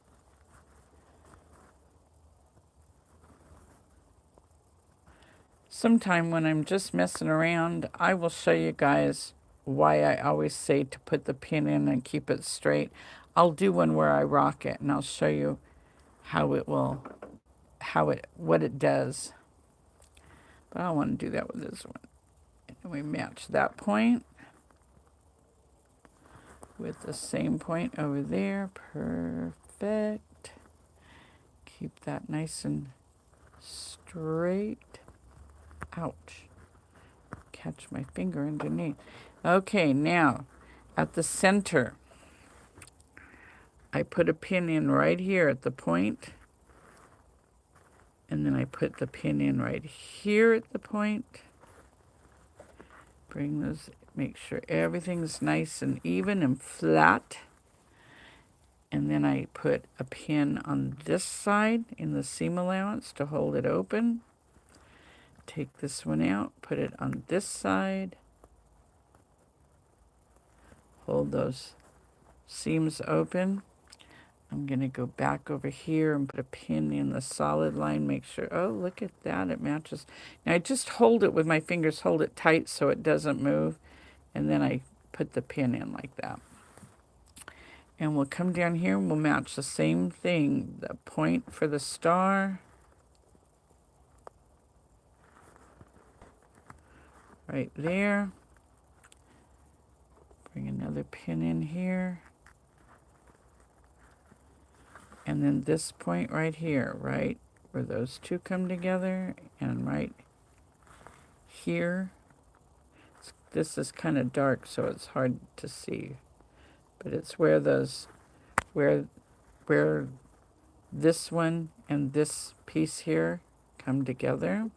sometime when I'm just messing around, I will show you guys why I always say to put the pin in and keep it straight. I'll do one where I rock it and I'll show you how it will, what it does. But I don't want to do that with this one. And we match that point with the same point over there. Perfect. Keep that nice and straight. Ouch. Catch my finger underneath. Okay, now at the center, I put a pin in right here at the point, and then I put the pin in right here at the point. Bring those, make sure everything's nice and even and flat. And then I put a pin on this side in the seam allowance to hold it open. Take this one out, put it on this side. Hold those seams open. I'm going to go back over here and put a pin in the solid line. Make sure, oh, look at that, it matches. Now I just hold it with my fingers, hold it tight so it doesn't move. And then I put the pin in like that. And we'll come down here and we'll match the same thing. The point for the star. Right there. Bring another pin in here. And then this point right here, right where those two come together, and right here. This is kind of dark, so it's hard to see. But it's where those, where this one and this piece here come together.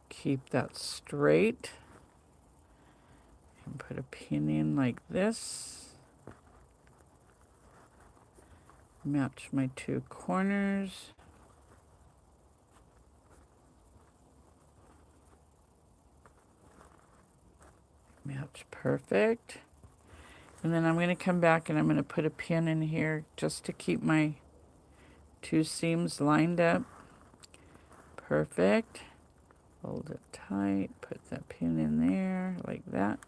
Keep that straight. And put a pin in like this. Match my two corners. Match perfect. And then I'm going to come back and I'm going to put a pin in here just to keep my two seams lined up. Perfect. Hold it tight. Put that pin in there like that.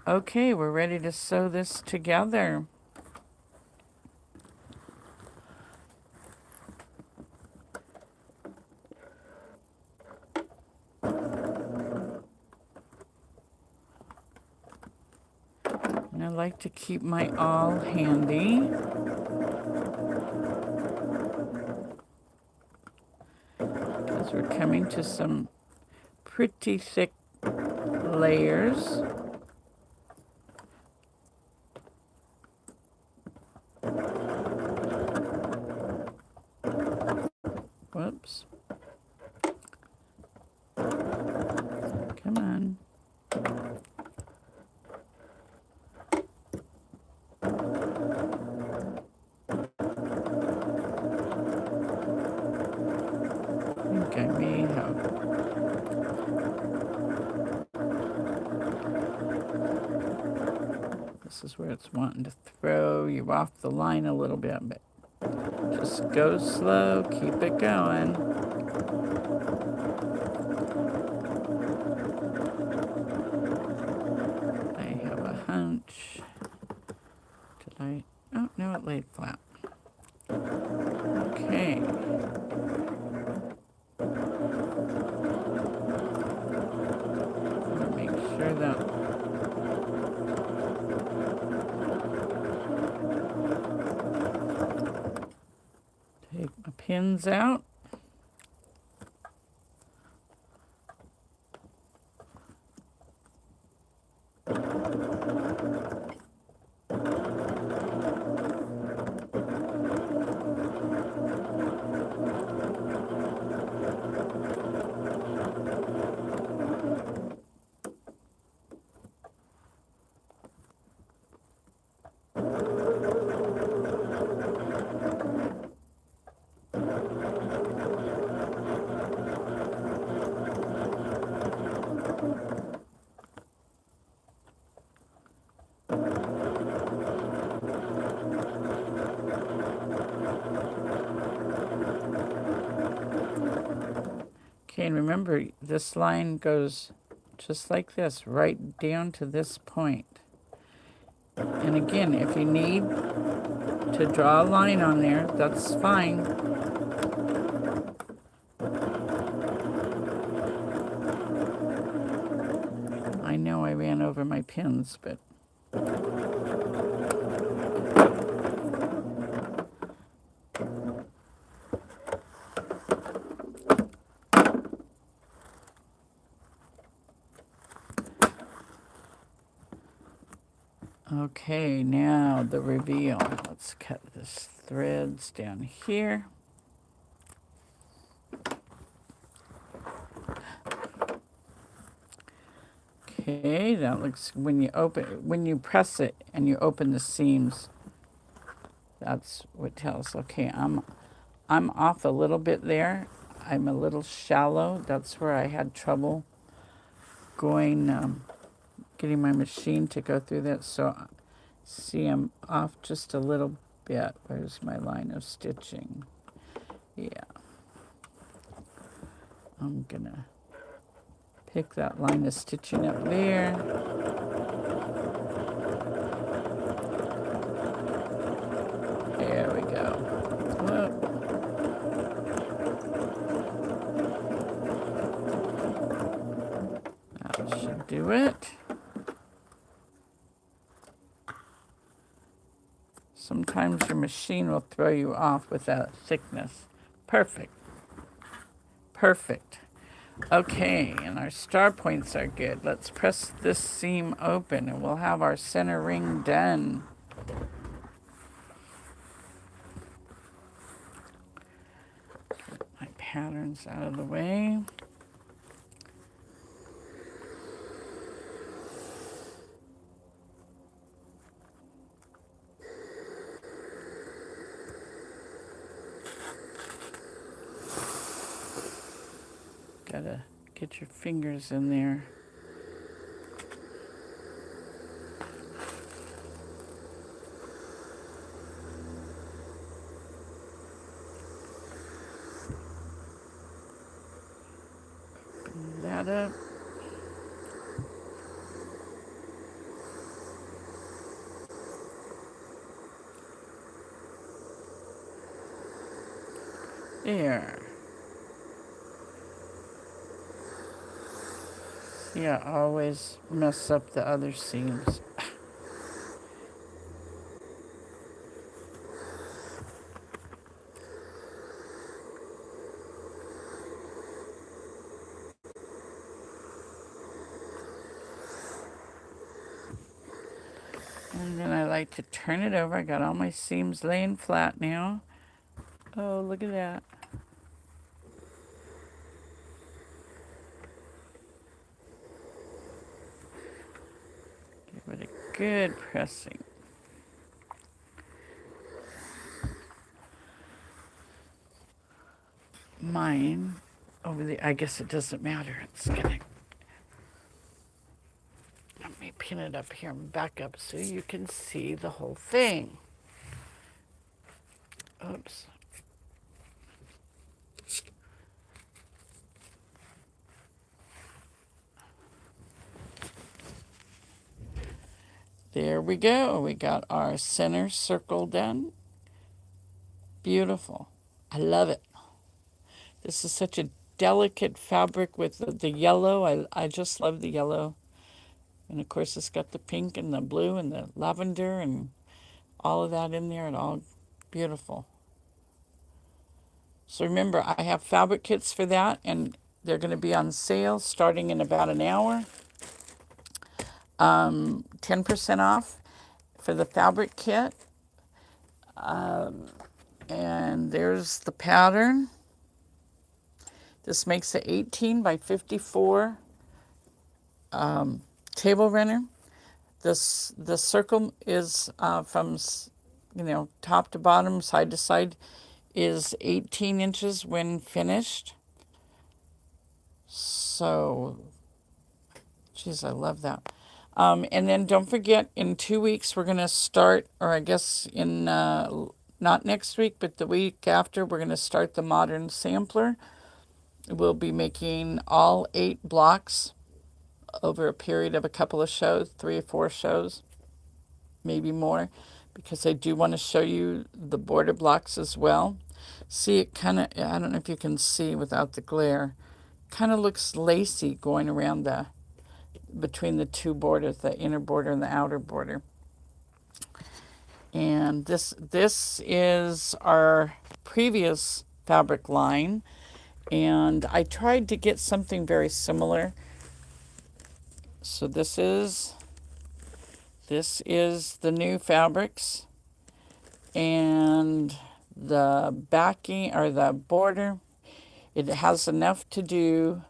Okay, we're ready to sew this together. And I like to keep my awl handy. Because we're coming to some pretty thick layers. Whoops. Come on. I think I may have. This is where it's wanting to throw you off the line a little bit, but just go slow, keep it going. I have a hunch. Did I? Oh, no, it laid flat. Okay. pins out. Okay, and remember, this line goes just like this, right down to this point. And again, if you need to draw a line on there, that's fine. I know I ran over my pins, but okay, now the reveal. Let's cut this threads down here. Okay, that looks, when you press it and you open the seams, that's what tells. Okay, I'm off a little bit there. I'm a little shallow. That's where I had trouble going, getting my machine to go through that. So see, I'm off just a little bit. Where's my line of stitching? Yeah. I'm gonna pick that line of stitching up there. There we go. Whoop. That should do it. Sometimes your machine will throw you off with that thickness. Perfect. Perfect. Okay, and our star points are good. Let's press this seam open and we'll have our center ring done. Get my patterns out of the way. Gotta get your fingers in there. Open that up. There. Yeah, always mess up the other seams. And then I like to turn it over. I got all my seams laying flat now. Oh, look at that. Give it a good pressing. Mine over the, I guess it doesn't matter. It's gonna, let me pin it up here and back up so you can see the whole thing. Oops. There we go. We got our center circle done. Beautiful. I love it. This is such a delicate fabric with the yellow. I just love the yellow. And of course it's got the pink and the blue and the lavender and all of that in there and all beautiful. So remember, I have fabric kits for that, and they're going to be on sale starting in about an hour. 10% off for the fabric kit. And there's the pattern. This makes it 18 by 54 table runner. The circle is from top to bottom, side to side, is 18 inches when finished. So, geez, I love that. And then don't forget, in 2 weeks, we're going to start, or I guess in not next week, but the week after, we're going to start the modern sampler. We'll be making all 8 blocks over a period of a couple of shows, 3 or 4 shows, maybe more, because I do want to show you the border blocks as well. See, it kind of, I don't know if you can see without the glare, kind of looks lacy going around between the two borders, the inner border and the outer border. And this is our previous fabric line, and I tried to get something very similar. So this is the new fabrics, and the backing or the border, it has enough to do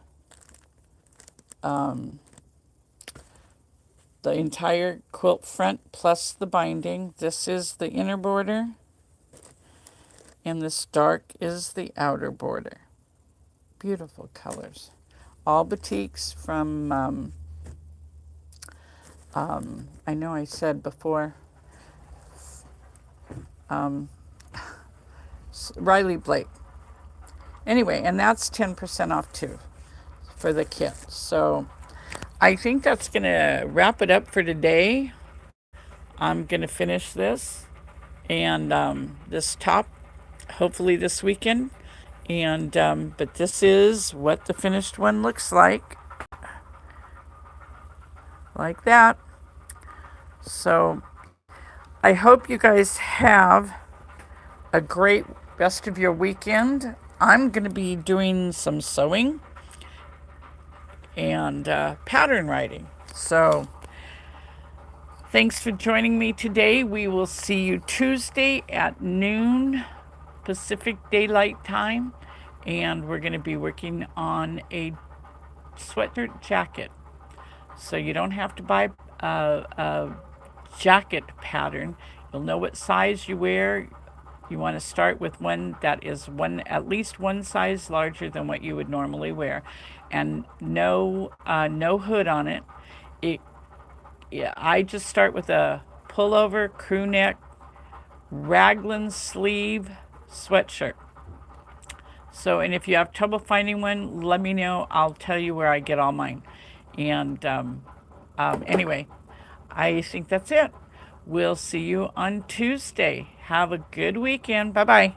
the entire quilt front plus the binding. This is the inner border, and this dark is the outer border. Beautiful colors. All batiks from, I know I said before, Riley Blake. Anyway, and that's 10% off too for the kit. So I think that's going to wrap it up for today. I'm going to finish this and this top hopefully this weekend. And but this is what the finished one looks like that. So I hope you guys have a great rest of your weekend. I'm going to be doing some sewing and pattern writing. So thanks for joining me today. We will see you Tuesday at noon Pacific Daylight Time, and we're going to be working on a sweater jacket. So you don't have to buy a jacket pattern. You'll know what size you wear. You want to start with one that is at least one size larger than what you would normally wear, and no hood on it. I just start with a pullover, crew neck, raglan sleeve sweatshirt. So, and if you have trouble finding one, let me know. I'll tell you where I get all mine. And anyway, I think that's it. We'll see you on Tuesday. Have a good weekend. Bye-bye.